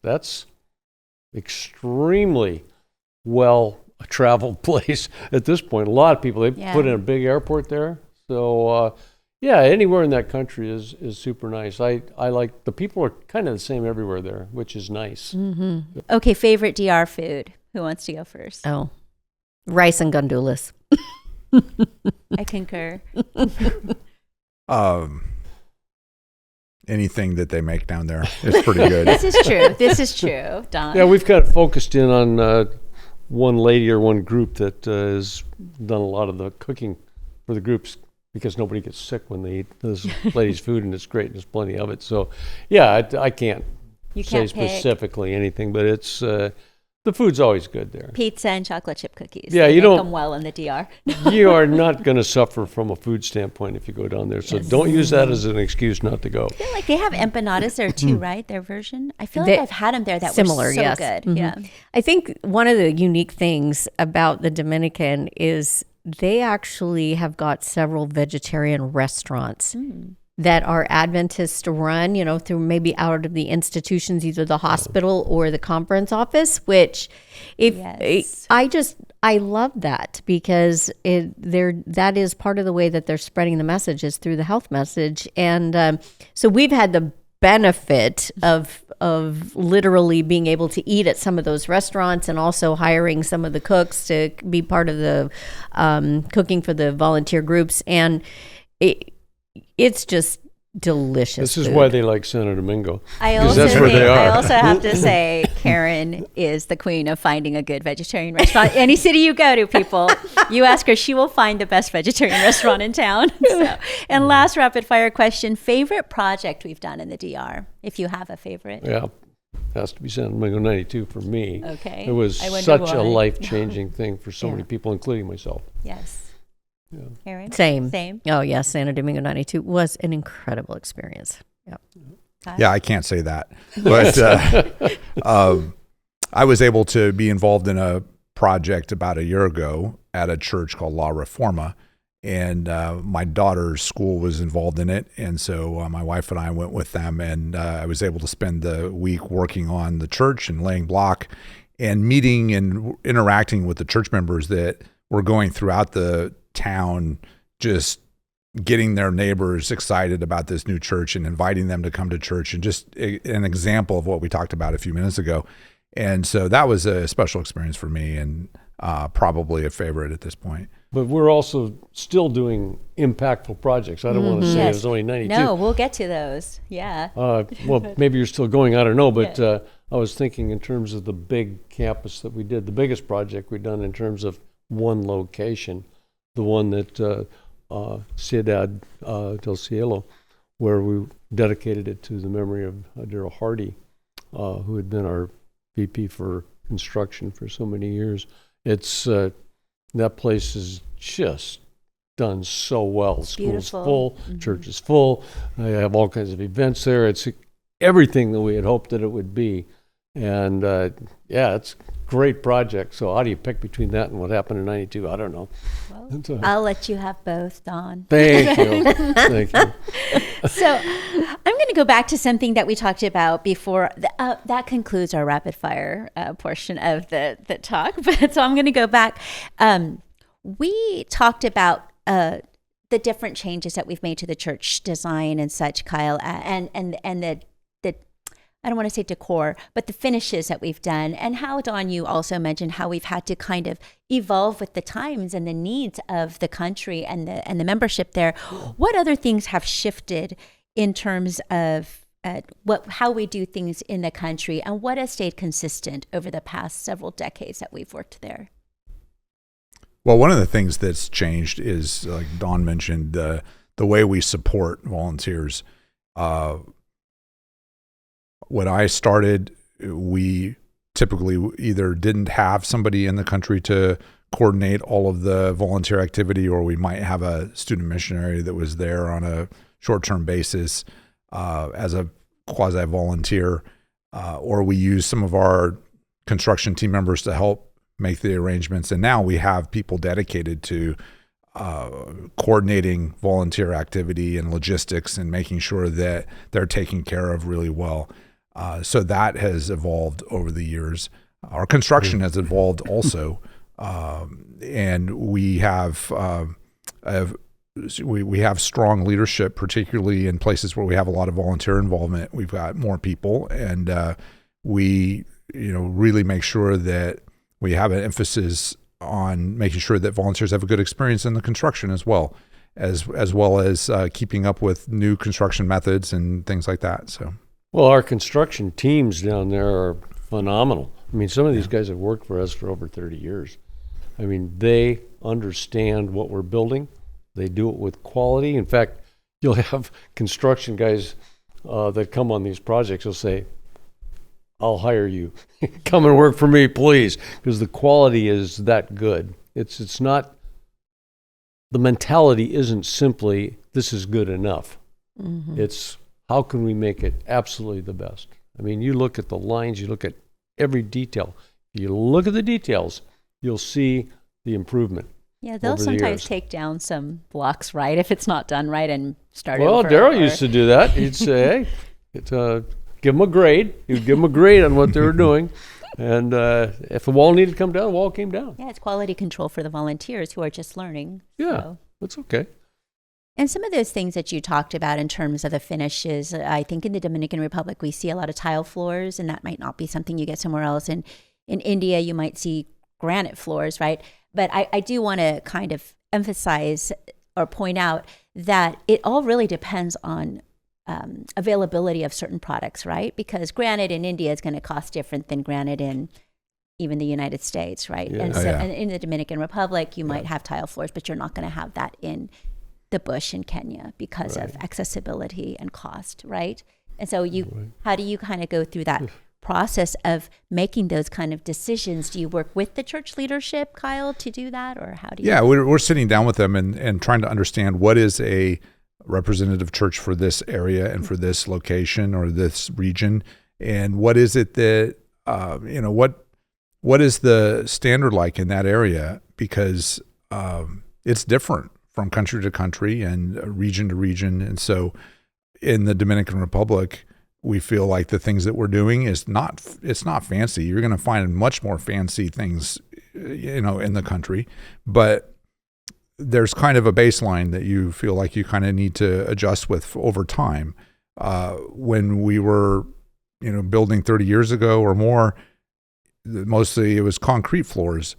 That's extremely well-traveled place at this point. A lot of people, they put in a big airport there. So, anywhere in that country is super nice. I like, the people are kind of the same everywhere there, which is nice. Mm-hmm. Okay, favorite DR food. Who wants to go first? Oh, rice and gandules. I concur. Anything that they make down there is pretty good. This is true. Don? Yeah, we've kind of focused in on one lady or one group that has done a lot of the cooking for the groups, because nobody gets sick when they eat this lady's food, and it's great, and there's plenty of it. So, I can't say specifically anything, but it's the food's always good there. Pizza and chocolate chip cookies. Yeah, they you make don't them well in the DR. You are not going to suffer from a food standpoint if you go down there. So don't use that as an excuse not to go. I feel like they have empanadas there too, right? Their version. I feel like I've had them there that similar, were so yes. good. Mm-hmm. Yeah. I think one of the unique things about the Dominican is they actually have got several vegetarian restaurants that are Adventist run, through maybe out of the institutions, either the hospital or the conference office, which Yes. I love that because that is part of the way that they're spreading the message is through the health message. And so we've had the benefit of literally being able to eat at some of those restaurants and also hiring some of the cooks to be part of the cooking for the volunteer groups. And it's just delicious. This is food. why they like Santo Domingo. I 'Cause also that's where they I are. also have to say, Karen is the queen of finding a good vegetarian restaurant. Any city you go to, people, you ask her, she will find the best vegetarian restaurant in town. So, and last rapid fire question: favorite project we've done in the DR, if you have a favorite. Yeah, has to be Santo Domingo 92 for me. Okay. It was I wonder such a why. life-changing thing for so many Yeah. people, including myself. Yes. Yeah. Karen. Same. Same. Oh yes, Santo Domingo 92 was an incredible experience. Yep. Yeah, I can't say that. But I was able to be involved in a project about a year ago at a church called La Reforma. And my daughter's school was involved in it. And so my wife and I went with them. And I was able to spend the week working on the church and laying block and meeting and interacting with the church members that were going throughout the town, just getting their neighbors excited about this new church and inviting them to come to church, and just an example of what we talked about a few minutes ago. And so that was a special experience for me, and probably a favorite at this point. But we're also still doing impactful projects. I don't want to say Yes. it was only 92. No, we'll get to those. Yeah. Well, maybe you're still going, I don't know, but I was thinking in terms of the big campus that we did, the biggest project we've done in terms of one location, the one that Ciudad del Cielo, where we dedicated it to the memory of Daryl Hardy, who had been our VP for construction for so many years. It's that place is just done so well. School's beautiful. full, church is full. I have all kinds of events there. It's everything that we had hoped that it would be. And it's a great project. So how do you pick between that and what happened in 92? I don't know. Well, I'll let you have both, Dawn. Thank you. Thank you. So I'm going to go back to something that we talked about before. That concludes our rapid fire portion of the talk. But so I'm going to go back. We talked about the different changes that we've made to the church design and such, Kyle, and the I don't want to say decor, but the finishes that we've done, and how, Dawn, you also mentioned how we've had to kind of evolve with the times and the needs of the country and the membership there. What other things have shifted in terms of how we do things in the country, and what has stayed consistent over the past several decades that we've worked there? Well, one of the things that's changed is, like Dawn mentioned, the way we support volunteers. When I started, we typically either didn't have somebody in the country to coordinate all of the volunteer activity, or we might have a student missionary that was there on a short-term basis as a quasi-volunteer, or we use some of our construction team members to help make the arrangements. And now we have people dedicated to coordinating volunteer activity and logistics and making sure that they're taken care of really well. So that has evolved over the years. Our construction has evolved also, and we have strong leadership, particularly in places where we have a lot of volunteer involvement. We've got more people, and we really make sure that we have an emphasis on making sure that volunteers have a good experience in the construction as well as keeping up with new construction methods and things like that. So. Well, our construction teams down there are phenomenal. I mean, some of these guys have worked for us for over 30 years. I mean, they understand what we're building. They do it with quality. In fact, you'll have construction guys that come on these projects. They'll say, I'll hire you. Come and work for me, please, because the quality is that good. It's not, the mentality isn't simply, this is good enough. Mm-hmm. It's, how can we make it absolutely the best? I mean, you look at the lines, you look at every detail. You look at the details, you'll see the improvement. Yeah, they'll over the sometimes years. take down some blocks, right? If it's not done right and start Well, over. Daryl used to do that. He'd say, hey, give them a grade. He'd give them a grade on what they were doing. And if the wall needed to come down, the wall came down. Yeah, it's quality control for the volunteers who are just learning. Yeah, So. that's okay. And some of those things that you talked about in terms of the finishes, I think in the Dominican Republic, we see a lot of tile floors, and that might not be something you get somewhere else. And in India, you might see granite floors, right? But I do want to kind of emphasize or point out that it all really depends on availability of certain products, right? Because granite in India is going to cost different than granite in even the United States, right? Yeah. And Oh, so yeah. and in the Dominican Republic, you might have tile floors, but you're not going to have that in the bush in Kenya because of accessibility and cost, right? And so how do you kind of go through that process of making those kind of decisions? Do you work with the church leadership, Kyle, to do that, or how do you? Yeah, we're sitting down with them and trying to understand what is a representative church for this area and for this location or this region, and what is it that what is the standard like in that area, because it's different from country to country and region to region. And so in the Dominican Republic, we feel like the things that we're doing it's not fancy. You're going to find much more fancy things, in the country, but there's kind of a baseline that you feel like you kind of need to adjust with over time. When we were, building 30 years ago or more, mostly it was concrete floors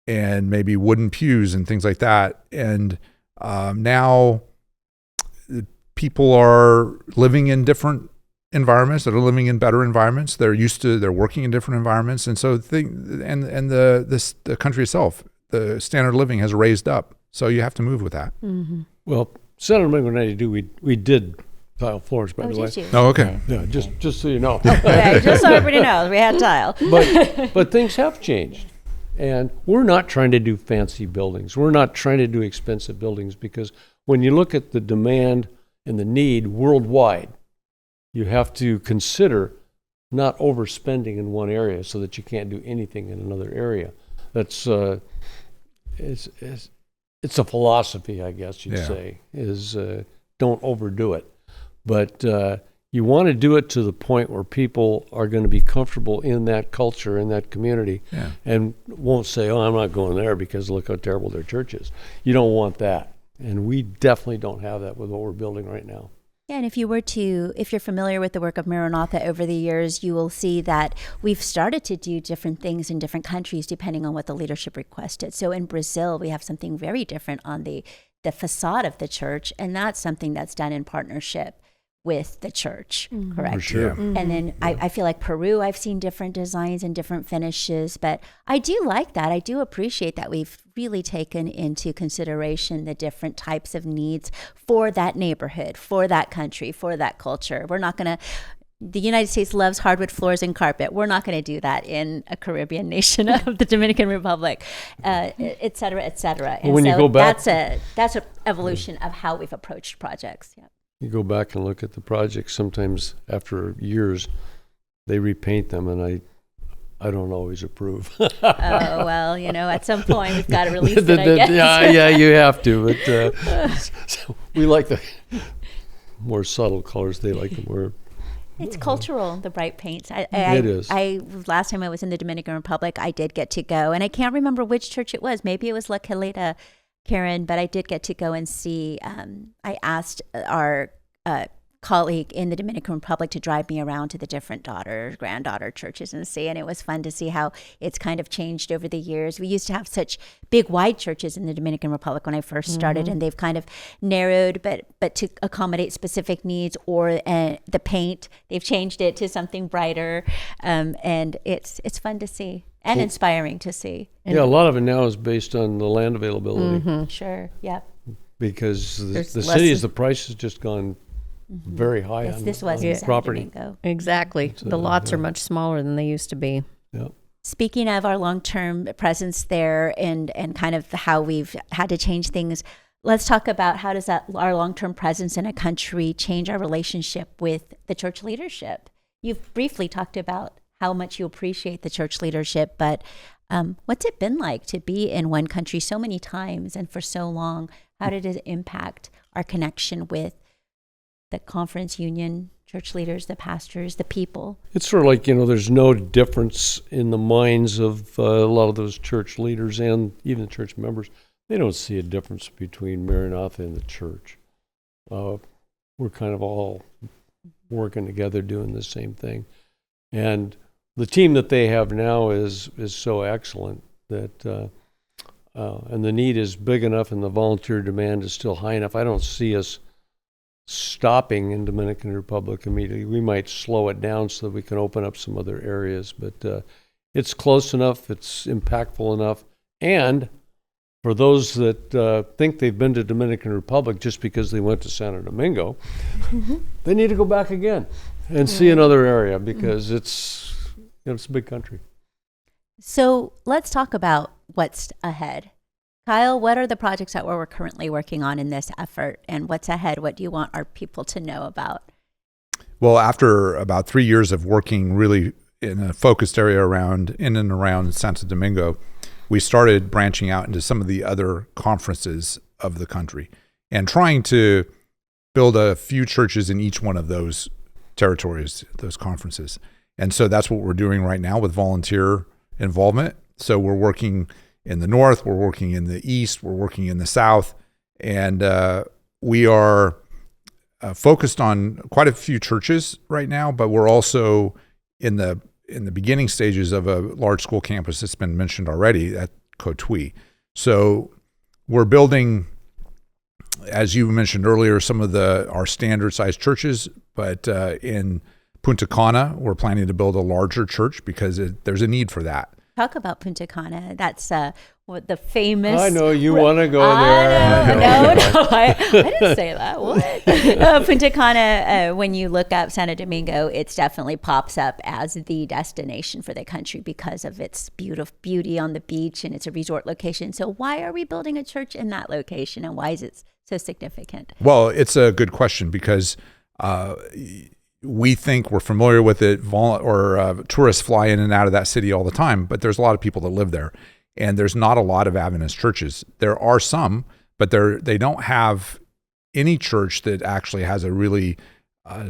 and maybe wooden pews and things like that. And now people are living in different environments, that are living in better environments. They're working in different environments. And so the country itself, the standard of living has raised up. So you have to move with that. Mm-hmm. Well, Santo Domingo 92, we did tile floors, by the way. Did you? Oh, okay. Yeah, just so you know. Okay, just so everybody knows, we had tile. But things have changed. And we're not trying to do fancy buildings. We're not trying to do expensive buildings, because when you look at the demand and the need worldwide, you have to consider not overspending in one area so that you can't do anything in another area. That's it's a philosophy, I guess you'd say, is don't overdo it. But you want to do it to the point where people are going to be comfortable in that culture, in that community, and won't say, oh, I'm not going there because look how terrible their church is. You don't want that. And we definitely don't have that with what we're building right now. Yeah, and if you're familiar with the work of Maranatha over the years, you will see that we've started to do different things in different countries depending on what the leadership requested. So in Brazil, we have something very different on the facade of the church, and that's something that's done in partnership with the church, correct? For sure. And then I feel like Peru, I've seen different designs and different finishes, but I do like that. I do appreciate that we've really taken into consideration the different types of needs for that neighborhood, for that country, for that culture. We're not going to, the United States loves hardwood floors and carpet. We're not going to do that in a Caribbean nation of the Dominican Republic, et cetera, et cetera. And when you go back, that's an evolution of how we've approached projects. Yeah. You go back and look at the projects, sometimes after years, they repaint them, and I don't always approve. Oh, well, at some point we've got to release it, I guess. Yeah, you have to. But so we like the more subtle colors. They like the more... It's cultural, the bright paints. It is. Last time I was in the Dominican Republic, I did get to go, and I can't remember which church it was. Maybe it was La Caleta, Karen, but I did get to go and see. I asked our colleague in the Dominican Republic to drive me around to the different granddaughter churches and see, and it was fun to see how it's kind of changed over the years. We used to have such big, wide churches in the Dominican Republic when I first started, and they've kind of narrowed, but to accommodate specific needs or the paint, they've changed it to something brighter, and it's fun to see and inspiring to see. Yeah, a lot of it now is based on the land availability. Sure, yeah. Because the cities, the price has just gone very high on This was in Santo property. Domingo. Exactly. The lots are much smaller than they used to be. Yeah. Speaking of our long-term presence there and kind of how we've had to change things, let's talk about how does our long-term presence in a country change our relationship with the church leadership? You've briefly talked about how much you appreciate the church leadership, but what's it been like to be in one country so many times and for so long? How did it impact our connection with the conference union, church leaders, the pastors, the people? It's sort of like, there's no difference in the minds of a lot of those church leaders and even church members. They don't see a difference between Maranatha and the church. We're kind of all working together doing the same thing. And the team that they have now is so excellent that, and the need is big enough and the volunteer demand is still high enough. I don't see us stopping in Dominican Republic immediately. We might slow it down so that we can open up some other areas, but it's close enough, it's impactful enough, and for those that think they've been to Dominican Republic just because they went to Santo Domingo, they need to go back again and see another area because it's a big country. So let's talk about what's ahead. Kyle, what are the projects that we're currently working on in this effort, and what's ahead? What do you want our people to know about? Well, after about 3 years of working really in a focused area in and around Santo Domingo, we started branching out into some of the other conferences of the country and trying to build a few churches in each one of those territories, those conferences. And so that's what we're doing right now with volunteer involvement. So we're working in the north, we're working in the east, we're working in the south, and we are focused on quite a few churches right now, but we're also in the beginning stages of a large school campus that's been mentioned already at Cotuí. So we're building, as you mentioned earlier, some of our standard sized churches, but in Punta Cana, we're planning to build a larger church because there's a need for that. Talk about Punta Cana. That's what the famous. I know you want to go there. No, I didn't say that. What? Punta Cana, when you look up Santo Domingo, it definitely pops up as the destination for the country because of its beauty on the beach, and it's a resort location. So why are we building a church in that location, and why is it so significant? Well, it's a good question because we think we're familiar with it, tourists fly in and out of that city all the time, but there's a lot of people that live there, and there's not a lot of Adventist churches. There are some, but they don't have any church that actually has a really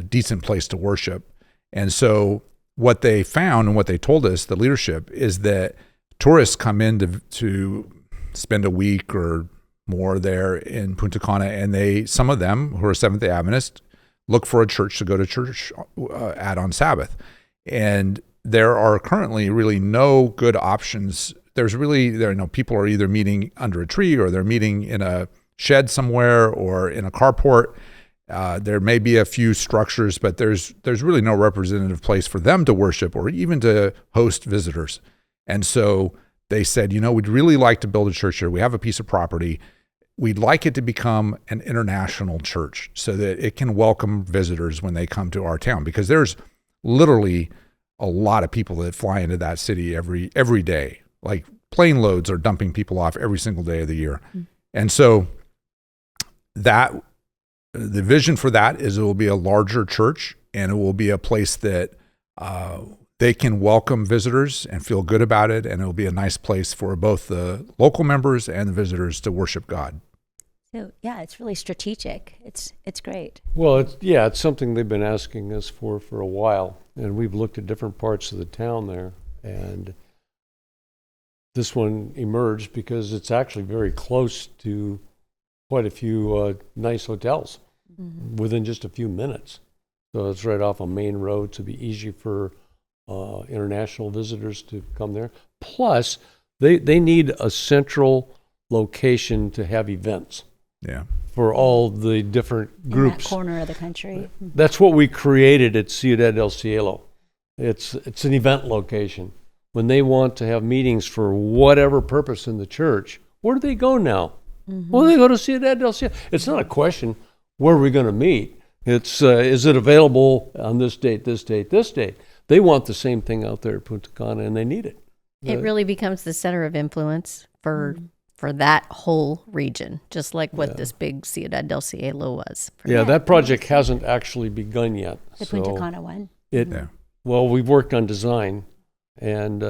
decent place to worship. And so what they found and what they told us, the leadership, is that tourists come in to spend a week or more there in Punta Cana, and some of them who are Seventh-day Adventist look for a church to go to church at on Sabbath. And there are currently really no good options. People are either meeting under a tree or they're meeting in a shed somewhere or in a carport. There may be a few structures, but there's really no representative place for them to worship or even to host visitors. And so they said, we'd really like to build a church here. We have a piece of property. We'd like it to become an international church so that it can welcome visitors when they come to our town, because there's literally a lot of people that fly into that city every day. Like plane loads are dumping people off every single day of the year. Mm-hmm. And so the vision for that is it will be a larger church, and it will be a place that they can welcome visitors and feel good about it, and it will be a nice place for both the local members and the visitors to worship God. So yeah, it's really strategic. It's great. Well, it's something they've been asking us for a while, and we've looked at different parts of the town there, and this one emerged because it's actually very close to quite a few nice hotels within just a few minutes. So it's right off a main road, so it'd be easy for international visitors to come there. Plus, they need a central location to have events. Yeah. For all the different groups. In that corner of the country. That's what we created at Ciudad del Cielo. It's an event location. When they want to have meetings for whatever purpose in the church, where do they go now? Mm-hmm. Well, they go to Ciudad del Cielo. It's not a question, where are we going to meet? It's, is it available on this date, this date, this date? They want the same thing out there at Punta Cana, and they need it. It really becomes the center of influence for that whole region, just like what this big Ciudad del Cielo was. That project hasn't actually begun yet. The Punta Cana one. Well, we've worked on design, and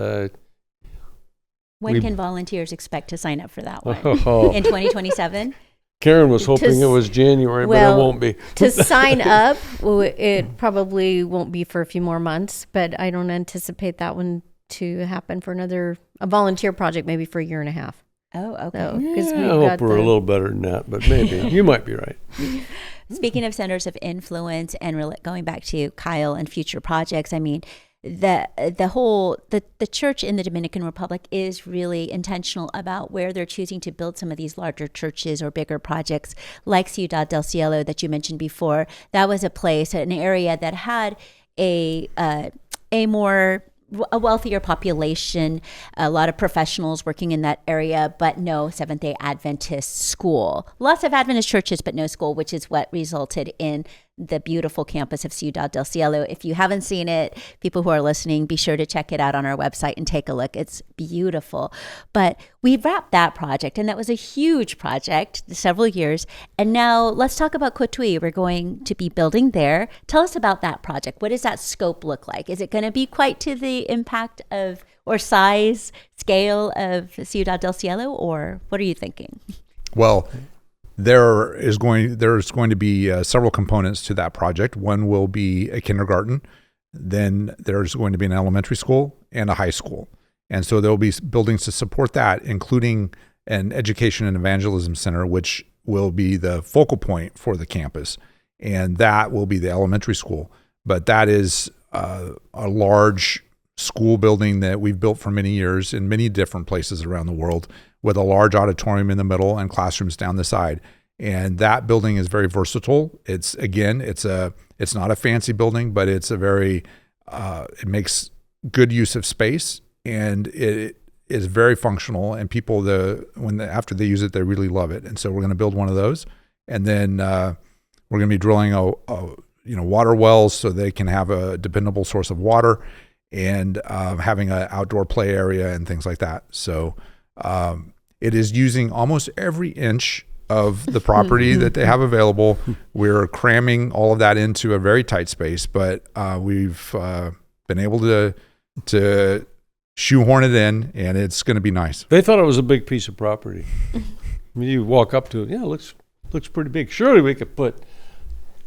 When we- can volunteers expect to sign up for that one? Oh. In 2027? Karen was hoping it was January, but it won't be. To sign up, it probably won't be for a few more months, but I don't anticipate that one to happen for a volunteer project, maybe for a year and a half. Oh, okay. So, Yeah, 'cause I we've hope got we're a little better than that, but maybe. You might be right. Speaking of centers of influence and going back to Kyle and future projects, I mean, the church in the Dominican Republic is really intentional about where they're choosing to build some of these larger churches or bigger projects like Ciudad del Cielo that you mentioned before. That was a place, an area that had a wealthier population, a lot of professionals working in that area, but no Seventh-day Adventist school. Lots of Adventist churches, but no school, which is what resulted in the beautiful campus of Ciudad del Cielo. If you haven't seen it, people who are listening, be sure to check it out on our website and take a look. It's beautiful. But we wrapped that project, and that was a huge project, several years. And now let's talk about Cotuí. We're going to be building there. Tell us about that project. What does that scope look like? Is it going to be quite to the impact of or size, scale of Ciudad del Cielo, or what are you thinking? Well, there's going to be several components to that project. One will be a kindergarten. Then there's going to be an elementary school and a high school. And so there'll be buildings to support that, including an education and evangelism center, which will be the focal point for the campus. And that will be the elementary school. But that is a large school building that we've built for many years in many different places around the world, with a large auditorium in the middle and classrooms down the side. And that building is very versatile. It's not a fancy building, but it's it makes good use of space, and it is very functional. And people, after they use it, they really love it. And so we're going to build one of those, and then we're going to be drilling water wells so they can have a dependable source of water, and having an outdoor play area and things like that. So it is using almost every inch of the property that they have available. We're cramming all of that into a very tight space, but we've been able to shoehorn it in, and it's going to be nice. They thought it was a big piece of property. I mean, you walk up to it, it looks pretty big. Surely we could put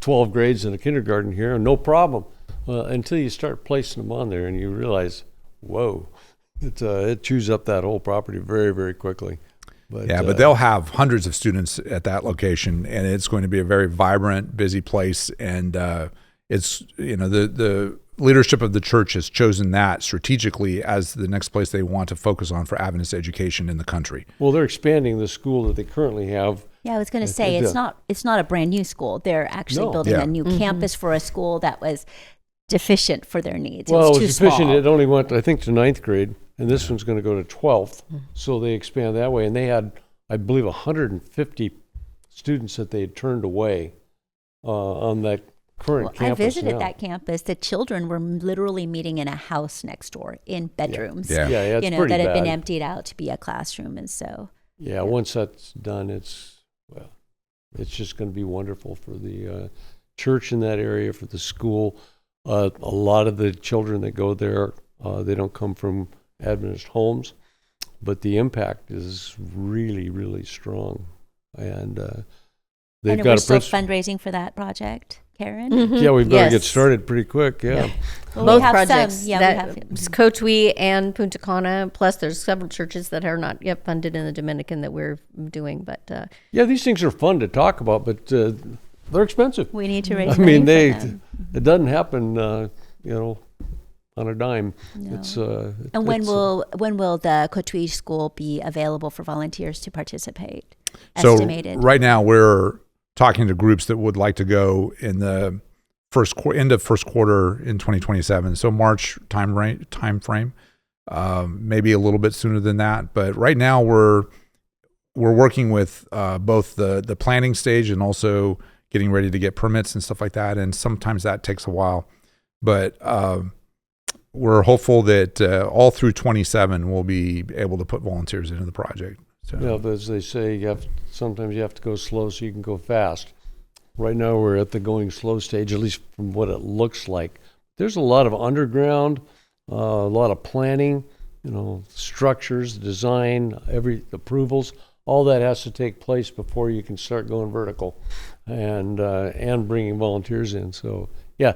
12 grades in a kindergarten here, no problem. Until you start placing them on there and you realize, whoa, it chews up that whole property very, very quickly. But they'll have hundreds of students at that location, and it's going to be a very vibrant, busy place. And it's the leadership of the church has chosen that strategically as the next place they want to focus on for Adventist education in the country. Well, they're expanding the school that they currently have. Yeah, I was going to say it's not a brand new school. They're actually building a new campus for a school that was deficient for their needs. Well, it was too deficient. small. It only went, I think, to 9th grade, and this one's going to go to 12th. So they expand that way, and they had, I believe, 150 students that they had turned away on that current campus. I visited now. that campus. The children were literally meeting in a house next door in bedrooms. Yeah. Yeah, it's pretty that had been bad. emptied out to be a classroom, and so. Yeah, once that's done, it's just going to be wonderful for the church in that area, for the school. A lot of the children that go there, they don't come from Adventist homes, but the impact is really, really strong. And they've And got we're a still fundraising for that project, Karen? Yeah, we've got to get Yes. started pretty quick. Yeah. Well, Both we have projects. some. Yeah, that, we have. Cotuí and Punta Cana. Plus, there's several churches that are not yet funded in the Dominican that we're doing. But Yeah, these things are fun to talk about, but they're expensive. We need to raise I money mean, for them. it doesn't happen, on a dime. No. It's And when will the Cotuí school be available for volunteers to participate? Estimated. So right now we're talking to groups that would like to go in the end of first quarter in 2027. So March time frame, maybe a little bit sooner than that. But right now we're working with both the planning stage and also getting ready to get permits and stuff like that. And sometimes that takes a while, but we're hopeful that all through 27 we'll be able to put volunteers into the project. So. but as they say, sometimes you have to go slow so you can go fast. Right now we're at the going slow stage, at least from what it looks like. there's a lot of underground, a lot of planning, structures, design, approvals. All that has to take place before you can start going vertical, and bringing volunteers in. So yeah,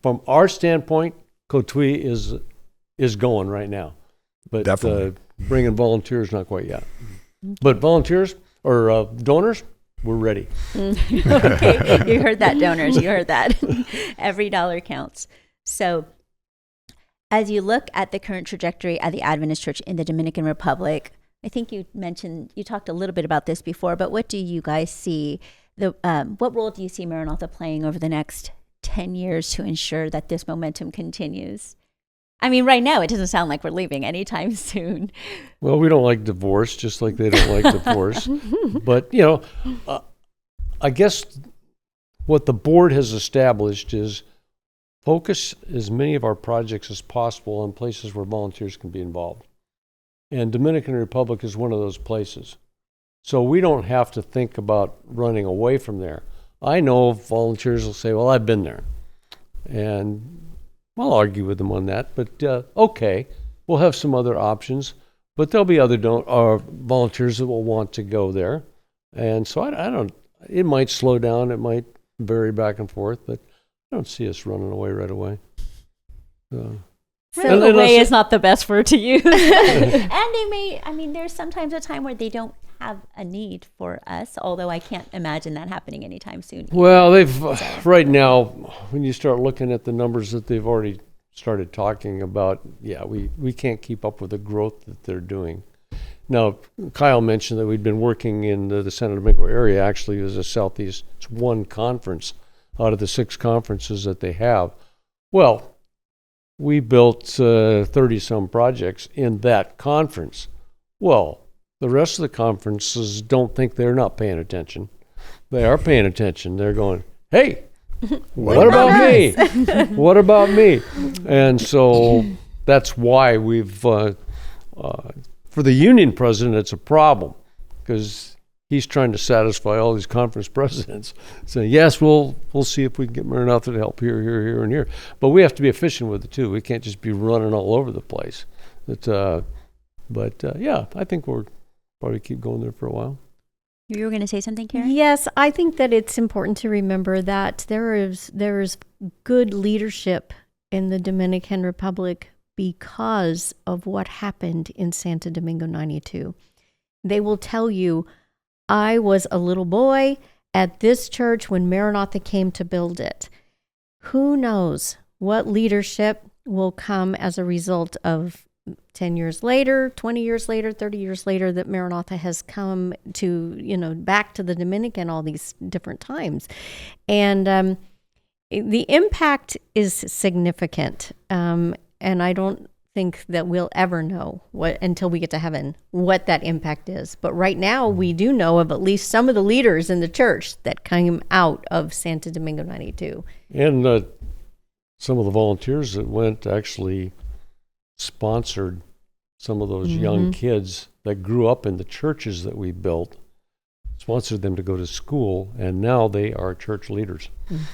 from our standpoint, Cotuí is going right now, but Definitely. Bringing volunteers not quite yet. But volunteers or donors, we're ready. Okay, you heard that, donors. You heard that. Every dollar counts. So, as you look at the current trajectory at the Adventist Church in the Dominican Republic, I think you talked a little bit about this before, but what do you guys see? What role do you see Maranatha playing over the next 10 years to ensure that this momentum continues? I mean, right now, it doesn't sound like we're leaving anytime soon. Well, we don't like divorce, just like they don't like divorce. But, I guess what the board has established is focus as many of our projects as possible on places where volunteers can be involved. And Dominican Republic is one of those places. So we don't have to think about running away from there. I know volunteers will say, well, I've been there. And I'll argue with them on that, but okay, we'll have some other options, but there'll be other volunteers that will want to go there. And so I don't, it might slow down, it might vary back and forth, but I don't see us running away right away. Running away is not the best word to use. And they may, there's sometimes a time where they don't have a need for us, although I can't imagine that happening anytime soon. Well, right now, when you start looking at the numbers that they've already started talking about, yeah, we can't keep up with the growth that they're doing. Now, Kyle mentioned that we'd been working in the Santo Domingo area. Actually, as a Southeast, it's one conference out of the 6 conferences that they have. Well, we built 30-some projects in that conference. Well, the rest of the conferences don't think they're not paying attention. They are paying attention. They're going, hey, what about me? What about me? And so that's why we've, for the union president, it's a problem because he's trying to satisfy all these conference presidents. Saying, yes, we'll see if we can get Maranatha to help here, and here. But we have to be efficient with it too. We can't just be running all over the place. Yeah, I think we're probably keep going there for a while. You were going to say something, Karen? Yes, I think that it's important to remember that there is good leadership in the Dominican Republic because of what happened in Santo Domingo 92. They will tell you, I was a little boy at this church when Maranatha came to build it. Who knows what leadership will come as a result of 10 years later, 20 years later, 30 years later, that Maranatha has come to, back to the Dominican all these different times. And the impact is significant. And I don't think that we'll ever know until we get to heaven what that impact is. But right now, we do know of at least some of the leaders in the church that came out of Santo Domingo 92. And some of the volunteers that went actually sponsored some of those young kids that grew up in the churches that we built, sponsored them to go to school, and now they are church leaders.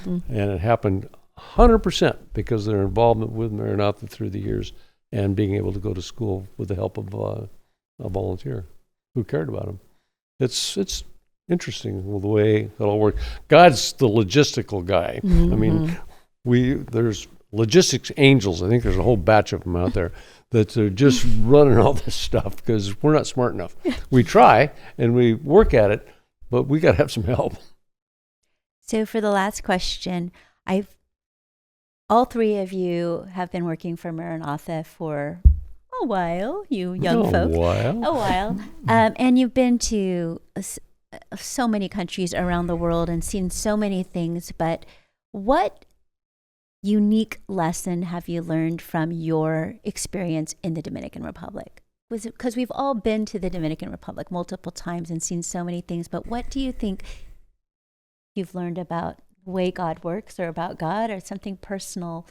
And it happened 100% because of their involvement with Maranatha through the years and being able to go to school with the help of a volunteer who cared about them. It's interesting the way it all works. God's the logistical guy. There's logistics angels. I think there's a whole batch of them out there that are just running all this stuff because we're not smart enough. We try and we work at it, but we got to have some help. So for the last question, all 3 of you have been working for Maranatha for a while, you young folk. A while. And you've been to so many countries around the world and seen so many things, but what unique lesson have you learned from your experience in the Dominican Republic? Was it because we've all been to the Dominican Republic multiple times and seen so many things, but what do you think you've learned about the way God works or about God or something personal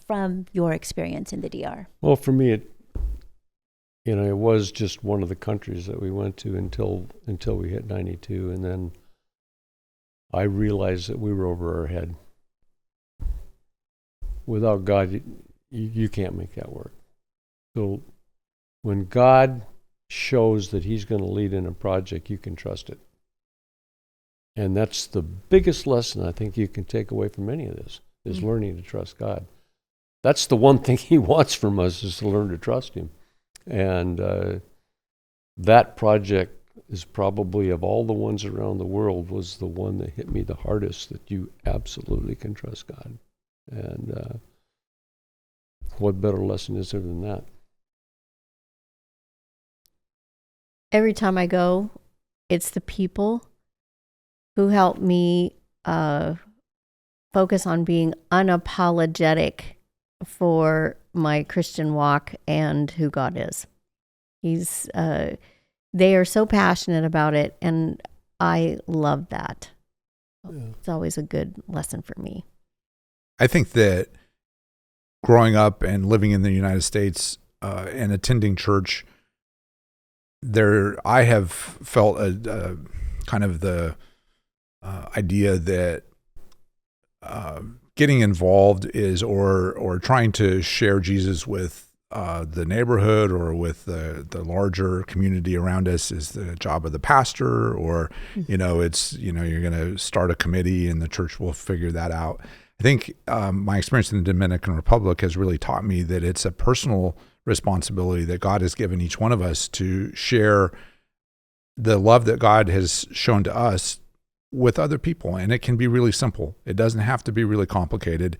from your experience in the DR? Well, for me, it was just one of the countries that we went to until we hit 92, and then I realized that we were over our head. without God, you can't make that work. So when God shows that he's going to lead in a project, you can trust it. And that's the biggest lesson I think you can take away from any of this, is learning to trust God. That's the one thing he wants from us, is to learn to trust him. And that project is probably, of all the ones around the world, was the one that hit me the hardest, that you absolutely can trust God. And what better lesson is there than that? Every time I go, it's the people who help me focus on being unapologetic for my Christian walk and who God is. They are so passionate about it, and I love that. Yeah. It's always a good lesson for me. I think that growing up and living in the United States and attending church, I have felt a kind of the idea that getting involved is, or trying to share Jesus with the neighborhood or with the larger community around us, is the job of the pastor, or it's you're going to start a committee and the church will figure that out. I think my experience in the Dominican Republic has really taught me that it's a personal responsibility that God has given each one of us to share the love that God has shown to us with other people. And it can be really simple. It doesn't have to be really complicated.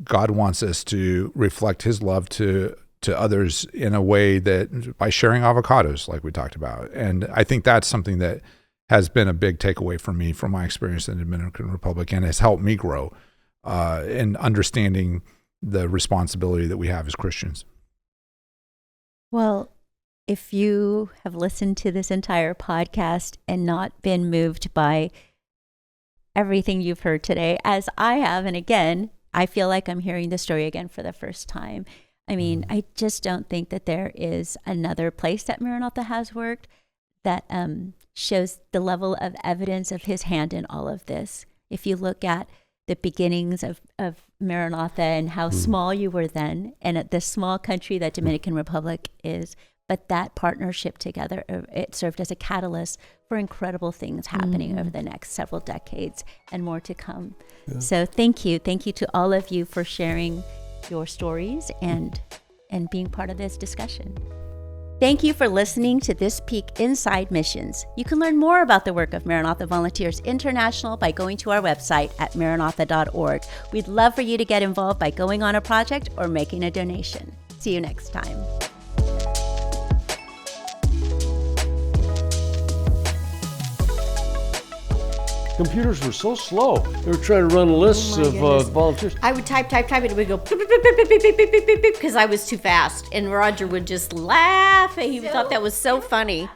God wants us to reflect his love to others in a way that, by sharing avocados, like we talked about. And I think that's something that has been a big takeaway for me from my experience in the Dominican Republic, and has helped me grow in understanding the responsibility that we have as Christians. Well, if you have listened to this entire podcast and not been moved by everything you've heard today, as I have, and again, I feel like I'm hearing the story again for the first time. I mean, I just don't think that there is another place that Maranatha has worked that shows the level of evidence of his hand in all of this. If you look at the beginnings of Maranatha and how small you were then, and at the small country that Dominican Republic is, but that partnership together, it served as a catalyst for incredible things happening over the next several decades and more to come. Yeah. So thank you. Thank you to all of you for sharing your stories and being part of this discussion. Thank you for listening to this peek inside missions. You can learn more about the work of Maranatha Volunteers International by going to our website at maranatha.org. We'd love for you to get involved by going on a project or making a donation. See you next time. Computers were so slow. They were trying to run lists of volunteers. I would type, and it would go because I was too fast. And Roger would just laugh. He thought that was so funny.